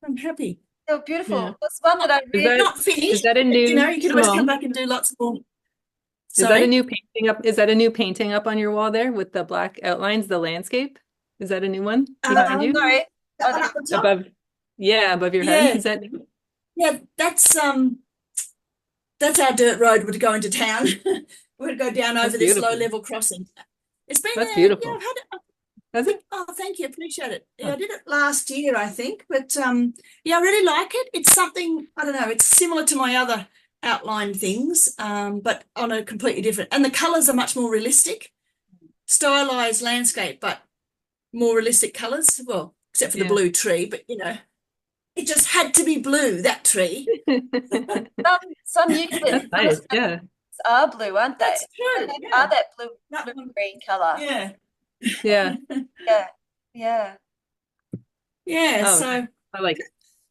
Speaker 5: I'm happy.
Speaker 1: They're beautiful.
Speaker 2: Yeah.
Speaker 1: There's one that I
Speaker 2: Is
Speaker 1: really
Speaker 5: Not finished.
Speaker 2: is that a new
Speaker 5: You know, you can always come
Speaker 2: Simone?
Speaker 5: back and do lots more.
Speaker 2: Is that
Speaker 5: Sorry?
Speaker 2: a new painting up? Is that a new painting up on your wall there with the black outlines, the landscape? Is that a new one behind you?
Speaker 1: sorry.
Speaker 5: That one at the top?
Speaker 2: Above your head?
Speaker 5: Yeah.
Speaker 2: Is that new?
Speaker 5: Yeah, that's our dirt road would go into town. We'd go down over
Speaker 2: That's
Speaker 5: this
Speaker 2: beautiful.
Speaker 5: low-level crossing. It's been
Speaker 2: That's
Speaker 5: Yeah,
Speaker 2: beautiful.
Speaker 5: I've had it.
Speaker 2: Does it?
Speaker 5: Oh, thank you. Appreciate it. Yeah,
Speaker 2: Oh.
Speaker 5: I did it last year, I think. But yeah, I really like it. It's something, I don't know, it's similar to my other outline things, but on a completely different, and the colors are much more realistic, stylized landscape, but more realistic colors. Well, except for the
Speaker 2: Yeah.
Speaker 5: blue tree, but you know, it just had to be blue, that tree.
Speaker 1: Some eucalypts
Speaker 2: That's nice. Yeah.
Speaker 1: are blue, aren't they?
Speaker 5: That's true.
Speaker 1: They
Speaker 5: Yeah.
Speaker 1: are that blue
Speaker 5: That one.
Speaker 1: green color.
Speaker 5: Yeah.
Speaker 2: Yeah.
Speaker 1: Yeah. Yeah.
Speaker 5: Yeah.
Speaker 2: Oh,
Speaker 5: So
Speaker 2: I like it.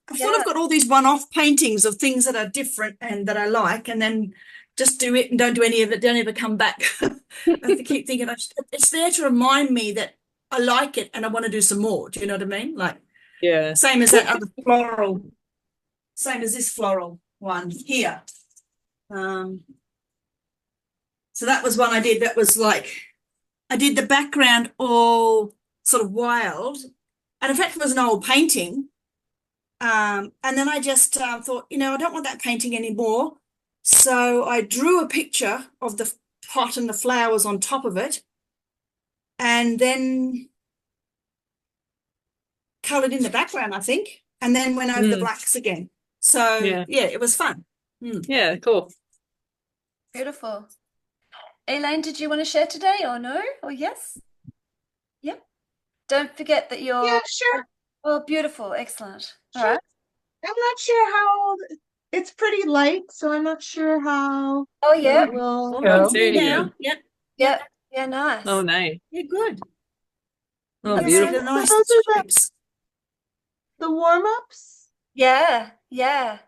Speaker 5: I've sort of got all these one-off paintings of things that are different and that I like, and then just do it and don't do any of it. Don't ever come back. I have to keep thinking. It's there to remind me that I like it and I want to do some more. Do you know what I mean? Like,
Speaker 2: Yeah.
Speaker 5: same as that other floral, same as this floral one here. So that was one I did. That was like, I did the background all sort of wild, and in fact, it was an old painting. And then I just thought, you know, I don't want that painting anymore. So I drew a picture of the pot and the flowers on top of it, and then coloured in the background, I think, and then went over the blacks again. So
Speaker 2: Yeah.
Speaker 5: it was fun.
Speaker 2: Yeah, cool.
Speaker 1: Beautiful. Elaine, did you want to share today or no? Or yes? Yep. Don't forget that you're...
Speaker 3: Yeah, sure.
Speaker 1: Oh, beautiful. Excellent. All
Speaker 3: Sure.
Speaker 1: right.
Speaker 3: I'm not sure how it's pretty light, so I'm not sure how
Speaker 1: Oh, yeah.
Speaker 3: it will.
Speaker 2: Oh,
Speaker 5: See
Speaker 2: there you
Speaker 5: now.
Speaker 2: go.
Speaker 5: Yep.
Speaker 1: Yeah. Yeah, nice.
Speaker 2: Oh, nice.
Speaker 5: You're good.
Speaker 2: Oh,
Speaker 5: You can see
Speaker 2: beautiful.
Speaker 5: the nice
Speaker 3: Those are
Speaker 5: shapes.
Speaker 3: the warm-ups.
Speaker 1: Yeah. Yeah.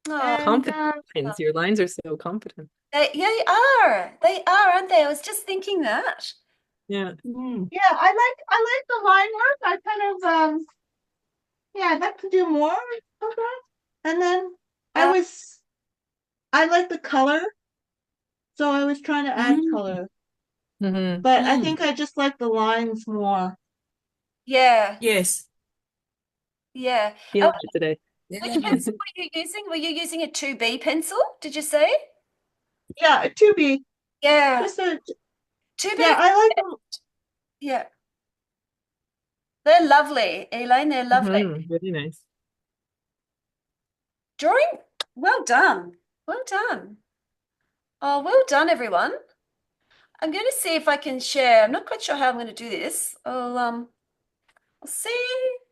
Speaker 1: Oh,
Speaker 3: And
Speaker 2: Confident lines. Your lines are so confident.
Speaker 1: they are. They are, aren't they? I was just thinking that.
Speaker 2: Yeah.
Speaker 3: yeah, I like the line work. I kind of I'd like to do more of that. And then I like the color, so I was trying to add color.
Speaker 2: Mm-hmm.
Speaker 3: But I think I just like the lines more.
Speaker 1: Yeah.
Speaker 5: Yes.
Speaker 1: Yeah.
Speaker 2: Feeling it today.
Speaker 1: Which pencil were you using? Were you using a 2B pencil, did you say?
Speaker 3: Yeah, a 2B.
Speaker 1: Yeah.
Speaker 3: Just a
Speaker 1: 2B.
Speaker 3: yeah, I like them.
Speaker 1: Yeah. They're lovely, Elaine. They're lovely.
Speaker 2: Really nice.
Speaker 1: Drawing, well done. Well done. Oh, well done, everyone. I'm going to see if I can share. I'm not quite sure how I'm going to do this. I'll see.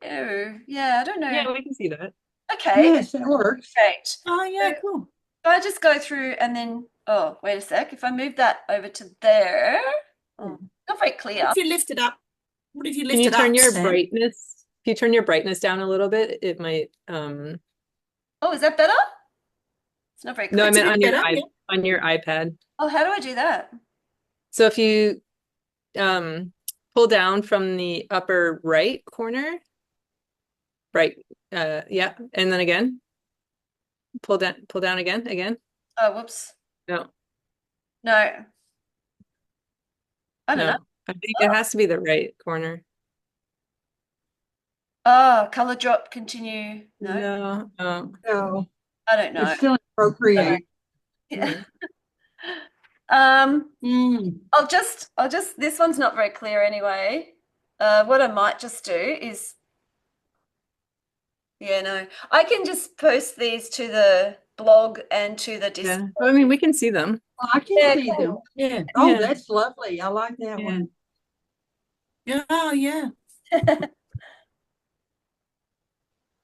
Speaker 1: Oh, yeah, I don't know.
Speaker 2: Yeah, we can see that.
Speaker 1: Okay,
Speaker 4: Yes, it works.
Speaker 1: great.
Speaker 5: Oh, yeah, cool.
Speaker 1: If I just go through and then, oh, wait a sec. If I move that over to there, not very clear.
Speaker 5: What if you lift it up? What if you lift
Speaker 2: Can you
Speaker 5: it
Speaker 2: turn
Speaker 5: up,
Speaker 2: your
Speaker 5: Sam?
Speaker 2: brightness? If you turn your brightness down a little bit, it might
Speaker 1: Oh, is that better? It's not very clear.
Speaker 2: No, I
Speaker 5: It's a
Speaker 2: meant
Speaker 5: bit
Speaker 2: on
Speaker 5: better,
Speaker 2: on your iPad.
Speaker 1: Oh, how do I do that?
Speaker 2: So if you pull down from the upper right corner, right, yeah, and then again, pull down again.
Speaker 1: Oh, whoops.
Speaker 2: No,
Speaker 1: No. I don't
Speaker 2: no.
Speaker 1: know.
Speaker 2: I think it has to be the right corner.
Speaker 1: Oh, color drop, continue. No,
Speaker 2: No, no.
Speaker 4: No,
Speaker 1: I don't know.
Speaker 4: it's still in Procreate.
Speaker 1: Yeah.
Speaker 5: Mm.
Speaker 1: I'll just, this one's not very clear anyway. What I might just do is, yeah, no, I can just post these to the blog and to the Discord.
Speaker 2: Yeah. I mean, we can see them.
Speaker 4: Oh, I can
Speaker 1: Yeah,
Speaker 4: see them.
Speaker 1: cool.
Speaker 5: Yeah.
Speaker 4: Oh,
Speaker 2: Yeah.
Speaker 4: that's lovely. I like that
Speaker 2: Yeah.
Speaker 4: one.
Speaker 5: Yeah. Oh, yeah.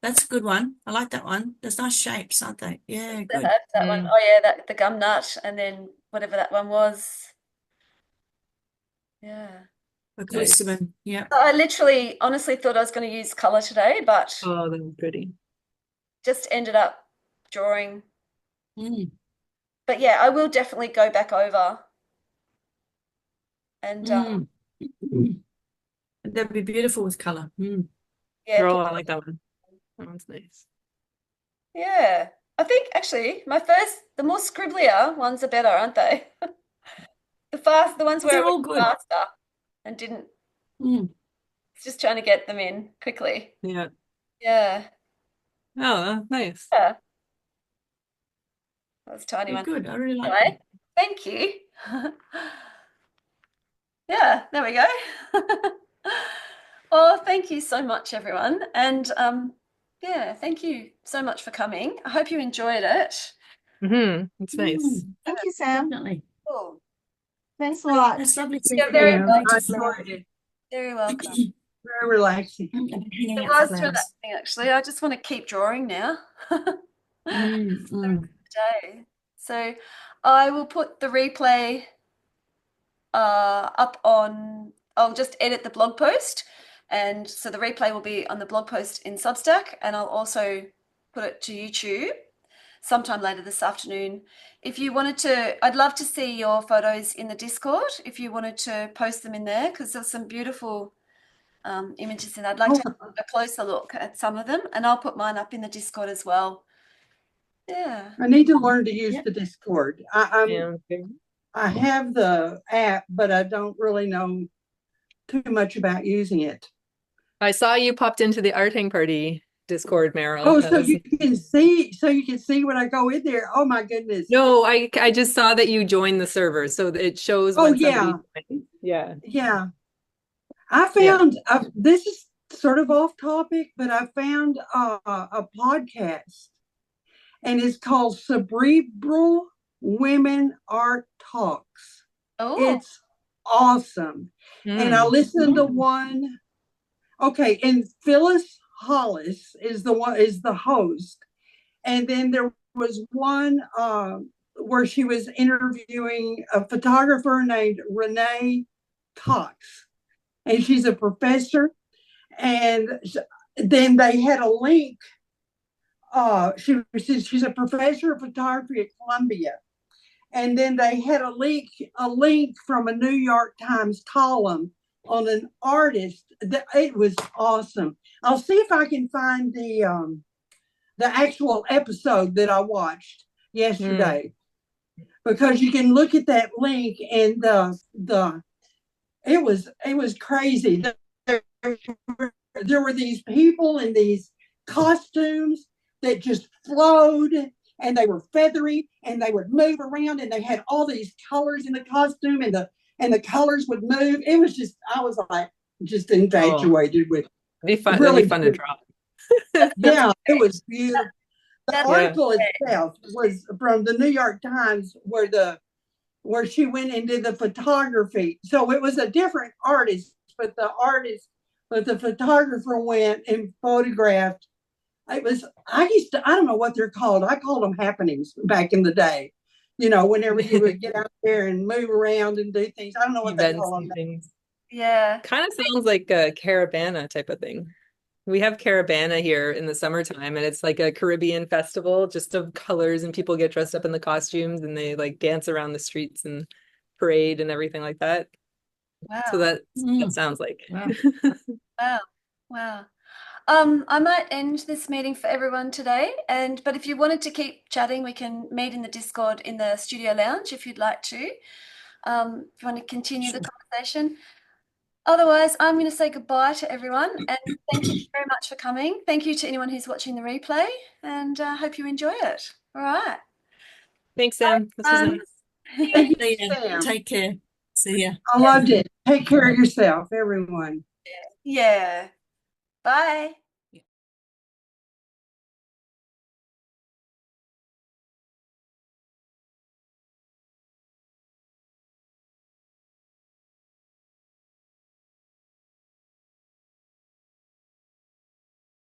Speaker 5: That's a good one. I like that one. There's nice shapes, aren't they? Yeah, good.
Speaker 1: That one. Oh yeah, that the gum nut, and then whatever that one was. Yeah.
Speaker 5: A glycerin. Yeah.
Speaker 1: I literally, honestly thought I was going to use color today, but
Speaker 2: Oh, they're pretty.
Speaker 1: just ended up drawing.
Speaker 5: Mm.
Speaker 1: But yeah, I will definitely go back over and
Speaker 5: That'd be beautiful with color. Mm.
Speaker 1: yeah,
Speaker 2: Oh, I like that one. That one's nice.
Speaker 1: yeah. I think actually the more scribblier ones are better, aren't they? The ones where
Speaker 5: They're
Speaker 1: I
Speaker 5: all
Speaker 1: went
Speaker 5: good.
Speaker 1: faster and didn't.
Speaker 5: Mm.
Speaker 1: Just trying to get them in quickly.
Speaker 2: Yeah.
Speaker 1: Yeah.
Speaker 2: Oh, nice.
Speaker 1: Yeah. That was a tiny
Speaker 5: You're
Speaker 1: one.
Speaker 5: good. I really like
Speaker 1: Anyway, thank you. Yeah, there we go. Well, thank you so much, everyone. And yeah, thank you so much for coming. I hope you enjoyed it.
Speaker 2: It's nice.
Speaker 3: Thank you, Sam.
Speaker 5: Definitely.
Speaker 1: Cool.
Speaker 3: Thanks a lot.
Speaker 5: That's lovely to
Speaker 1: You're
Speaker 5: see
Speaker 1: very
Speaker 5: you.
Speaker 4: Yeah,
Speaker 1: welcome.
Speaker 4: I
Speaker 5: Native flower.
Speaker 4: enjoyed it.
Speaker 1: Very welcome.
Speaker 4: Very relaxing.
Speaker 5: I've been hanging
Speaker 1: It
Speaker 5: out for
Speaker 1: was
Speaker 5: flowers.
Speaker 1: relaxing, actually. I just want to keep drawing now. Day. So I will put the replay up on, I'll just edit the blog post. And so the replay will be on the blog post in Substack, and I'll also put it to YouTube sometime later this afternoon. If you wanted to, I'd love to see your photos in the Discord if you wanted to post them in there, because there's some beautiful images in. I'd like to have a closer look at some of them, and I'll put mine up in the Discord as well. Yeah.
Speaker 4: I need to learn to use the Discord.
Speaker 2: Yeah.
Speaker 4: I have the app, but I don't really know too much about using it.
Speaker 2: I saw you popped into the arting party Discord, Meryl.
Speaker 4: Oh,
Speaker 2: That
Speaker 4: so
Speaker 2: was-
Speaker 4: you can see when I go in there. Oh my goodness.
Speaker 2: No, I just saw that you joined the server, so it shows when somebody joined. Yeah.
Speaker 4: Yeah. I found this is sort of off topic, but I found a podcast, and it's called Cerebral Women Art Talks.
Speaker 1: Oh.
Speaker 4: It's awesome. And I listened to one. Okay, and Phyllis Hollis is the host. And then there was one where she was interviewing a photographer named Renee Cox. And she's a professor. And then they had a link. She's a professor of photography at Columbia. And then they had a link from a New York Times column on an artist. It was awesome. I'll see if I can find the actual episode that I watched yesterday, because you can look at that link, and it was crazy. There were these people in these costumes that just flowed, and they were feathery, and they would move around, and they had all these colors in the costume, and the colors would move. It was just, I was like just infatuated with.
Speaker 2: It'd be fun.
Speaker 4: Really
Speaker 2: That'd be fun to draw.
Speaker 4: Yeah, it was beautiful. The article itself was from the New York Times, where she went into the photography. So it was a different artist, but the photographer went and photographed. I don't know what they're called. I called them happenings back in the day. You know, whenever you would get out there and move around and do things. I don't know what they call them.
Speaker 2: Things.
Speaker 1: Yeah.
Speaker 2: Kind of sounds like a Caravana type of thing. We have Caravana here in the summertime, and it's like a Caribbean festival just of colors, and people get dressed up in the costumes, and they like dance around the streets and parade and everything like that.
Speaker 1: Wow.
Speaker 2: So that sounds like.
Speaker 1: Wow. I might end this meeting for everyone today, but if you wanted to keep chatting, we can meet in the Discord in the studio lounge if you'd like to. If you want to continue the conversation. Otherwise, I'm going to say goodbye to everyone, and thank you very much for coming. Thank you to anyone who's watching the replay, and I hope you enjoy it. All right.
Speaker 2: Thanks, Sam. This was nice.
Speaker 4: Thank you, Sam.
Speaker 5: Take care. See ya.
Speaker 4: I loved it. Take care of yourself, everyone.
Speaker 1: Yeah. Bye.